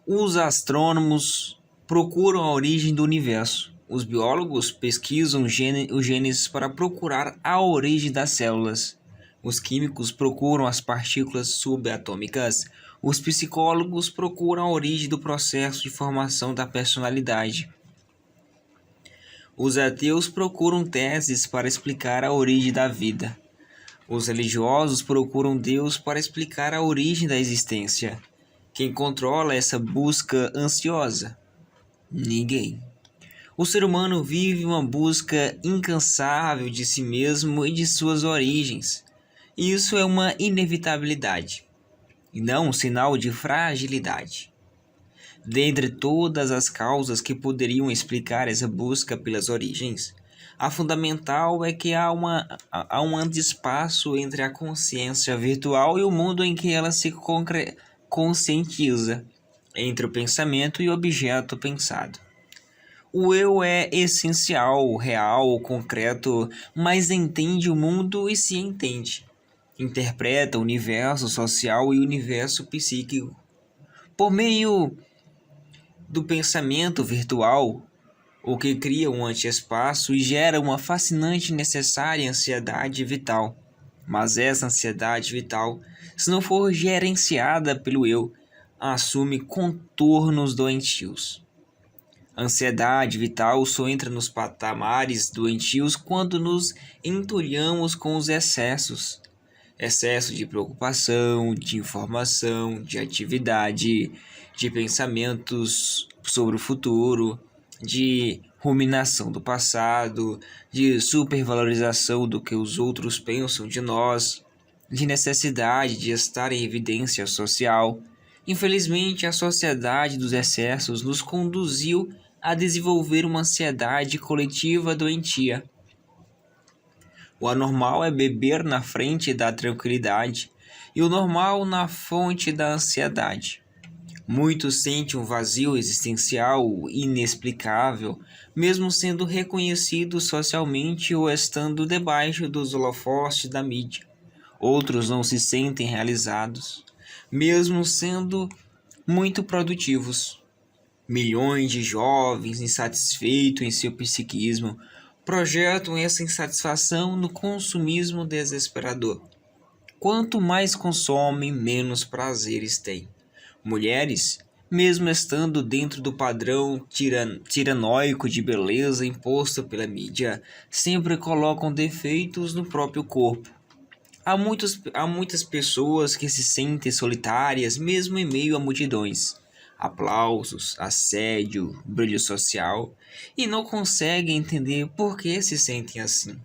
Speaker 1: Os astrônomos procuram a origem do universo. Os biólogos pesquisam o Gênesis para procurar a origem das células. Os químicos procuram as partículas subatômicas. Os psicólogos procuram a origem do processo de formação da personalidade. Os ateus procuram teses para explicar a origem da vida. Os religiosos procuram Deus para explicar a origem da existência. Quem controla essa busca ansiosa? Ninguém. O ser humano vive uma busca incansável de si mesmo e de suas origens. Isso é uma inevitabilidade, e não um sinal de fragilidade. Dentre todas as causas que poderiam explicar essa busca pelas origens, a fundamental é que há um despaço entre a consciência virtual e o mundo em que ela se conscientiza, entre o pensamento e o objeto pensado. O eu é essencial, real, concreto, mas entende o mundo e se entende. Interpreta o universo social e o universo psíquico. Por meio do pensamento virtual, o que cria um antiespaço e gera uma fascinante e necessária ansiedade vital. Mas essa ansiedade vital, se não for gerenciada pelo eu, assume contornos doentios. A ansiedade vital só entra nos patamares doentios quando nos entulhamos com os excessos. Excesso de preocupação, de informação, de atividade, de pensamentos sobre o futuro, de ruminação do passado, de supervalorização do que os outros pensam de nós, de necessidade de estar em evidência social. Infelizmente, a sociedade dos excessos nos conduziu a desenvolver uma ansiedade coletiva doentia. O anormal é beber na frente da tranquilidade e o normal na fonte da ansiedade. Muitos sentem um vazio existencial inexplicável, mesmo sendo reconhecidos socialmente ou estando debaixo dos holofotes da mídia. Outros não se sentem realizados, mesmo sendo muito produtivos. Milhões de jovens insatisfeitos em seu psiquismo projetam essa insatisfação no consumismo desesperador. Quanto mais consomem, menos prazeres têm. Mulheres, mesmo estando dentro do padrão tiranóico de beleza imposto pela mídia, sempre colocam defeitos no próprio corpo. Há muitas pessoas que se sentem solitárias mesmo em meio a multidões, aplausos, assédio, brilho social, e não conseguem entender por que se sentem assim.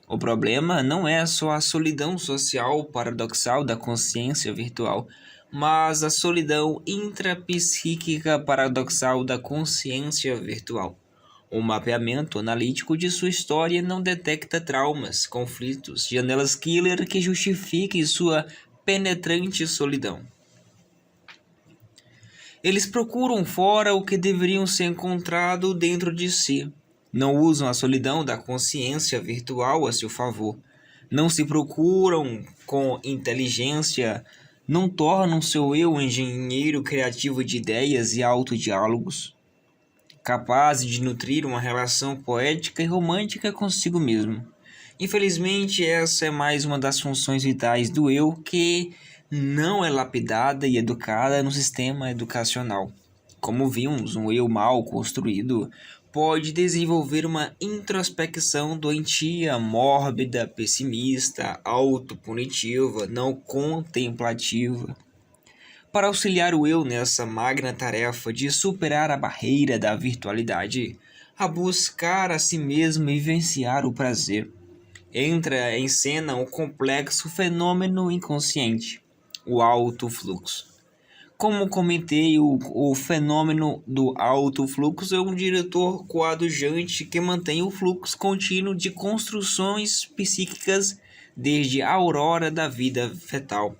Speaker 1: O problema não é só a solidão social paradoxal da consciência virtual, mas a solidão intrapsíquica paradoxal da consciência virtual. O mapeamento analítico de sua história não detecta traumas, conflitos, janelas killer que justifiquem sua penetrante solidão. Eles procuram fora o que deveriam ser encontrado dentro de si. Não usam a solidão da consciência virtual a seu favor. Não se procuram com inteligência, não tornam seu eu um engenheiro criativo de ideias e autodiálogos, capaz de nutrir uma relação poética e romântica consigo mesmo. Infelizmente, essa é mais uma das funções vitais do eu que não é lapidada e educada no sistema educacional. Como vimos, um eu mal construído pode desenvolver uma introspecção doentia, mórbida, pessimista, autopunitiva, não contemplativa. Para auxiliar o eu nessa magna tarefa de superar a barreira da virtualidade, a buscar a si mesmo e vivenciar o prazer, entra em cena um complexo fenômeno inconsciente, o alto fluxo. Como comentei, o fenômeno do alto fluxo é um diretor coadjuvante que mantém o fluxo contínuo de construções psíquicas desde a aurora da vida fetal.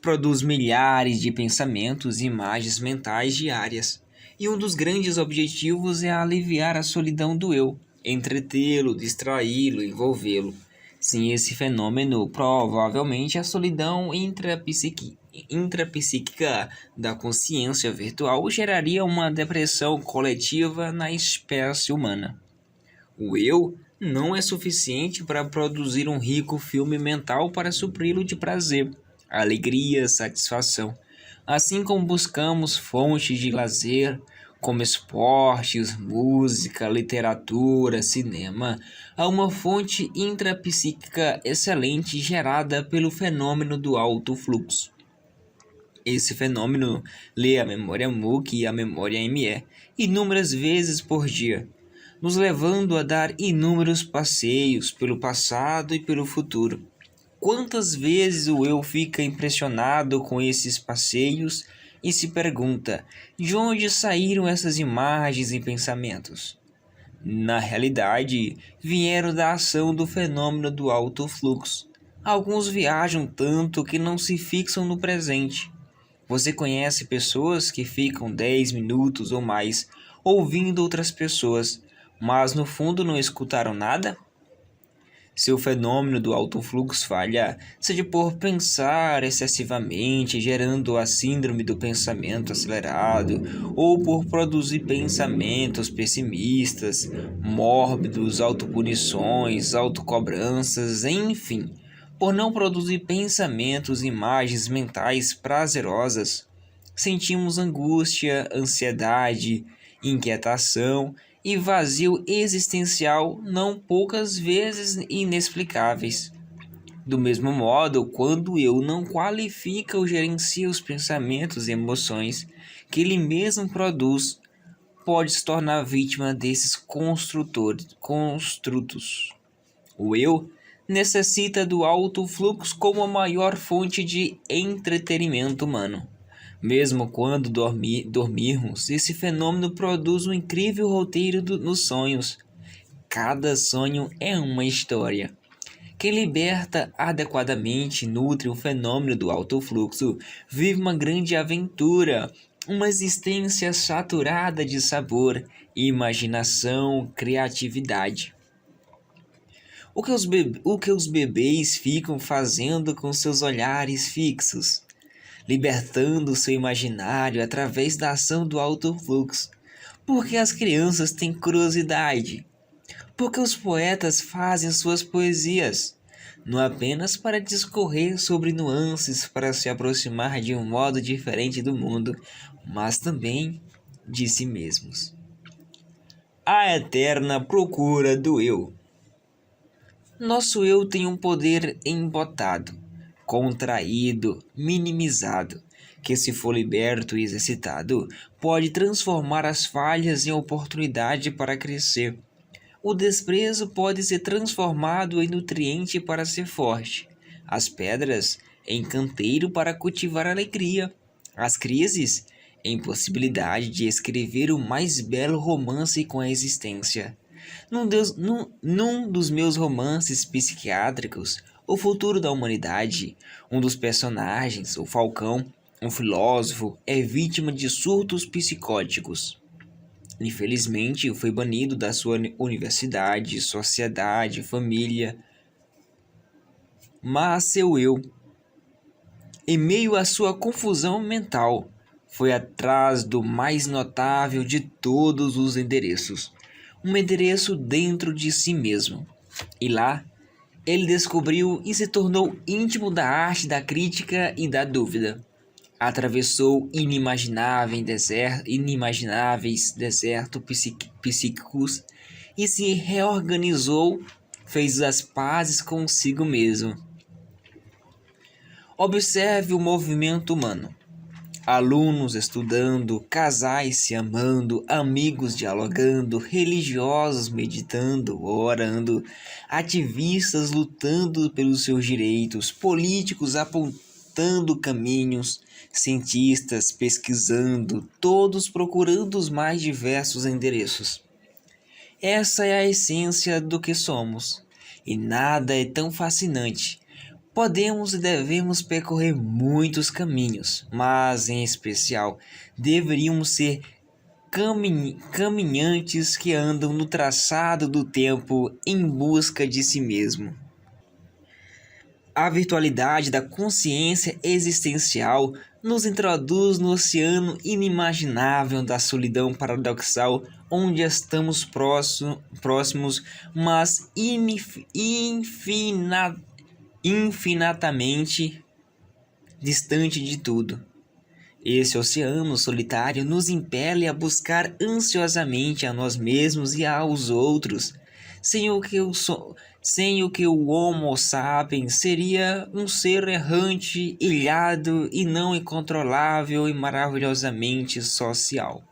Speaker 1: Produz milhares de pensamentos e imagens mentais diárias, e um dos grandes objetivos é aliviar a solidão do eu, entretê-lo, distraí-lo, envolvê-lo. Sem esse fenômeno, provavelmente a solidão intrapsíquica da consciência virtual geraria uma depressão coletiva na espécie humana. O eu não é suficiente para produzir um rico filme mental para supri-lo de prazer, alegria, satisfação. Assim como buscamos fontes de lazer, como esportes, música, literatura, cinema, há uma fonte intrapsíquica excelente gerada pelo fenômeno do alto fluxo. Esse fenômeno lê a memória MOOC e a memória ME inúmeras vezes por dia, nos levando a dar inúmeros passeios pelo passado e pelo futuro. Quantas vezes o eu fica impressionado com esses passeios e se pergunta de onde saíram essas imagens e pensamentos? Na realidade, vieram da ação do fenômeno do alto fluxo. Alguns viajam tanto que não se fixam no presente. Você conhece pessoas que ficam 10 minutos ou mais ouvindo outras pessoas, mas no fundo não escutaram nada? Se o fenômeno do alto fluxo falha, seja por pensar excessivamente, gerando a síndrome do pensamento acelerado, ou por produzir pensamentos pessimistas, mórbidos, autopunições, autocobranças, enfim, por não produzir pensamentos e imagens mentais prazerosas, sentimos angústia, ansiedade, inquietação e vazio existencial não poucas vezes inexplicáveis. Do mesmo modo, quando eu não qualifica ou gerencia os pensamentos e emoções que ele mesmo produz, pode se tornar vítima desses construtos. O eu necessita do alto fluxo como a maior fonte de entretenimento humano. Mesmo quando dormirmos, esse fenômeno produz um incrível roteiro nos sonhos. Cada sonho é uma história. Quem liberta adequadamente nutre o fenômeno do alto fluxo, vive uma grande aventura, uma existência saturada de sabor, imaginação, criatividade. O que os bebês ficam fazendo com seus olhares fixos? Libertando seu imaginário através da ação do alto fluxo. Porque as crianças têm curiosidade. Porque os poetas fazem suas poesias, não apenas para discorrer sobre nuances para se aproximar de um modo diferente do mundo, mas também de si mesmos. A eterna procura do eu. Nosso eu tem um poder embotado, contraído, minimizado, que se for liberto e exercitado, pode transformar as falhas em oportunidade para crescer. O desprezo pode ser transformado em nutriente para ser forte, as pedras em canteiro para cultivar alegria, as crises em possibilidade de escrever o mais belo romance com a existência. Num dos meus romances psiquiátricos, O Futuro da Humanidade, um dos personagens, o Falcão, um filósofo, é vítima de surtos psicóticos. Infelizmente, foi banido da sua universidade, sociedade, família. Mas seu eu, em meio à sua confusão mental, foi atrás do mais notável de todos os endereços, um endereço dentro de si mesmo. E lá, ele descobriu e se tornou íntimo da arte da crítica e da dúvida. Atravessou inimagináveis desertos psíquicos e se reorganizou, fez as pazes consigo mesmo. Observe o movimento humano. Alunos estudando, casais se amando, amigos dialogando, religiosos meditando, orando, ativistas lutando pelos seus direitos, políticos apontando caminhos, cientistas pesquisando, todos procurando os mais diversos endereços. Essa é a essência do que somos, e nada é tão fascinante. Podemos e devemos percorrer muitos caminhos, mas, em especial, deveríamos ser caminhantes que andam no traçado do tempo em busca de si mesmo. A virtualidade da consciência existencial nos introduz no oceano inimaginável da solidão paradoxal, onde estamos próximos, mas infinitamente distante de tudo. Esse oceano solitário nos impele a buscar ansiosamente a nós mesmos e aos outros, sem o que o Homo sapiens seria um ser errante, ilhado e não incontrolável e maravilhosamente social.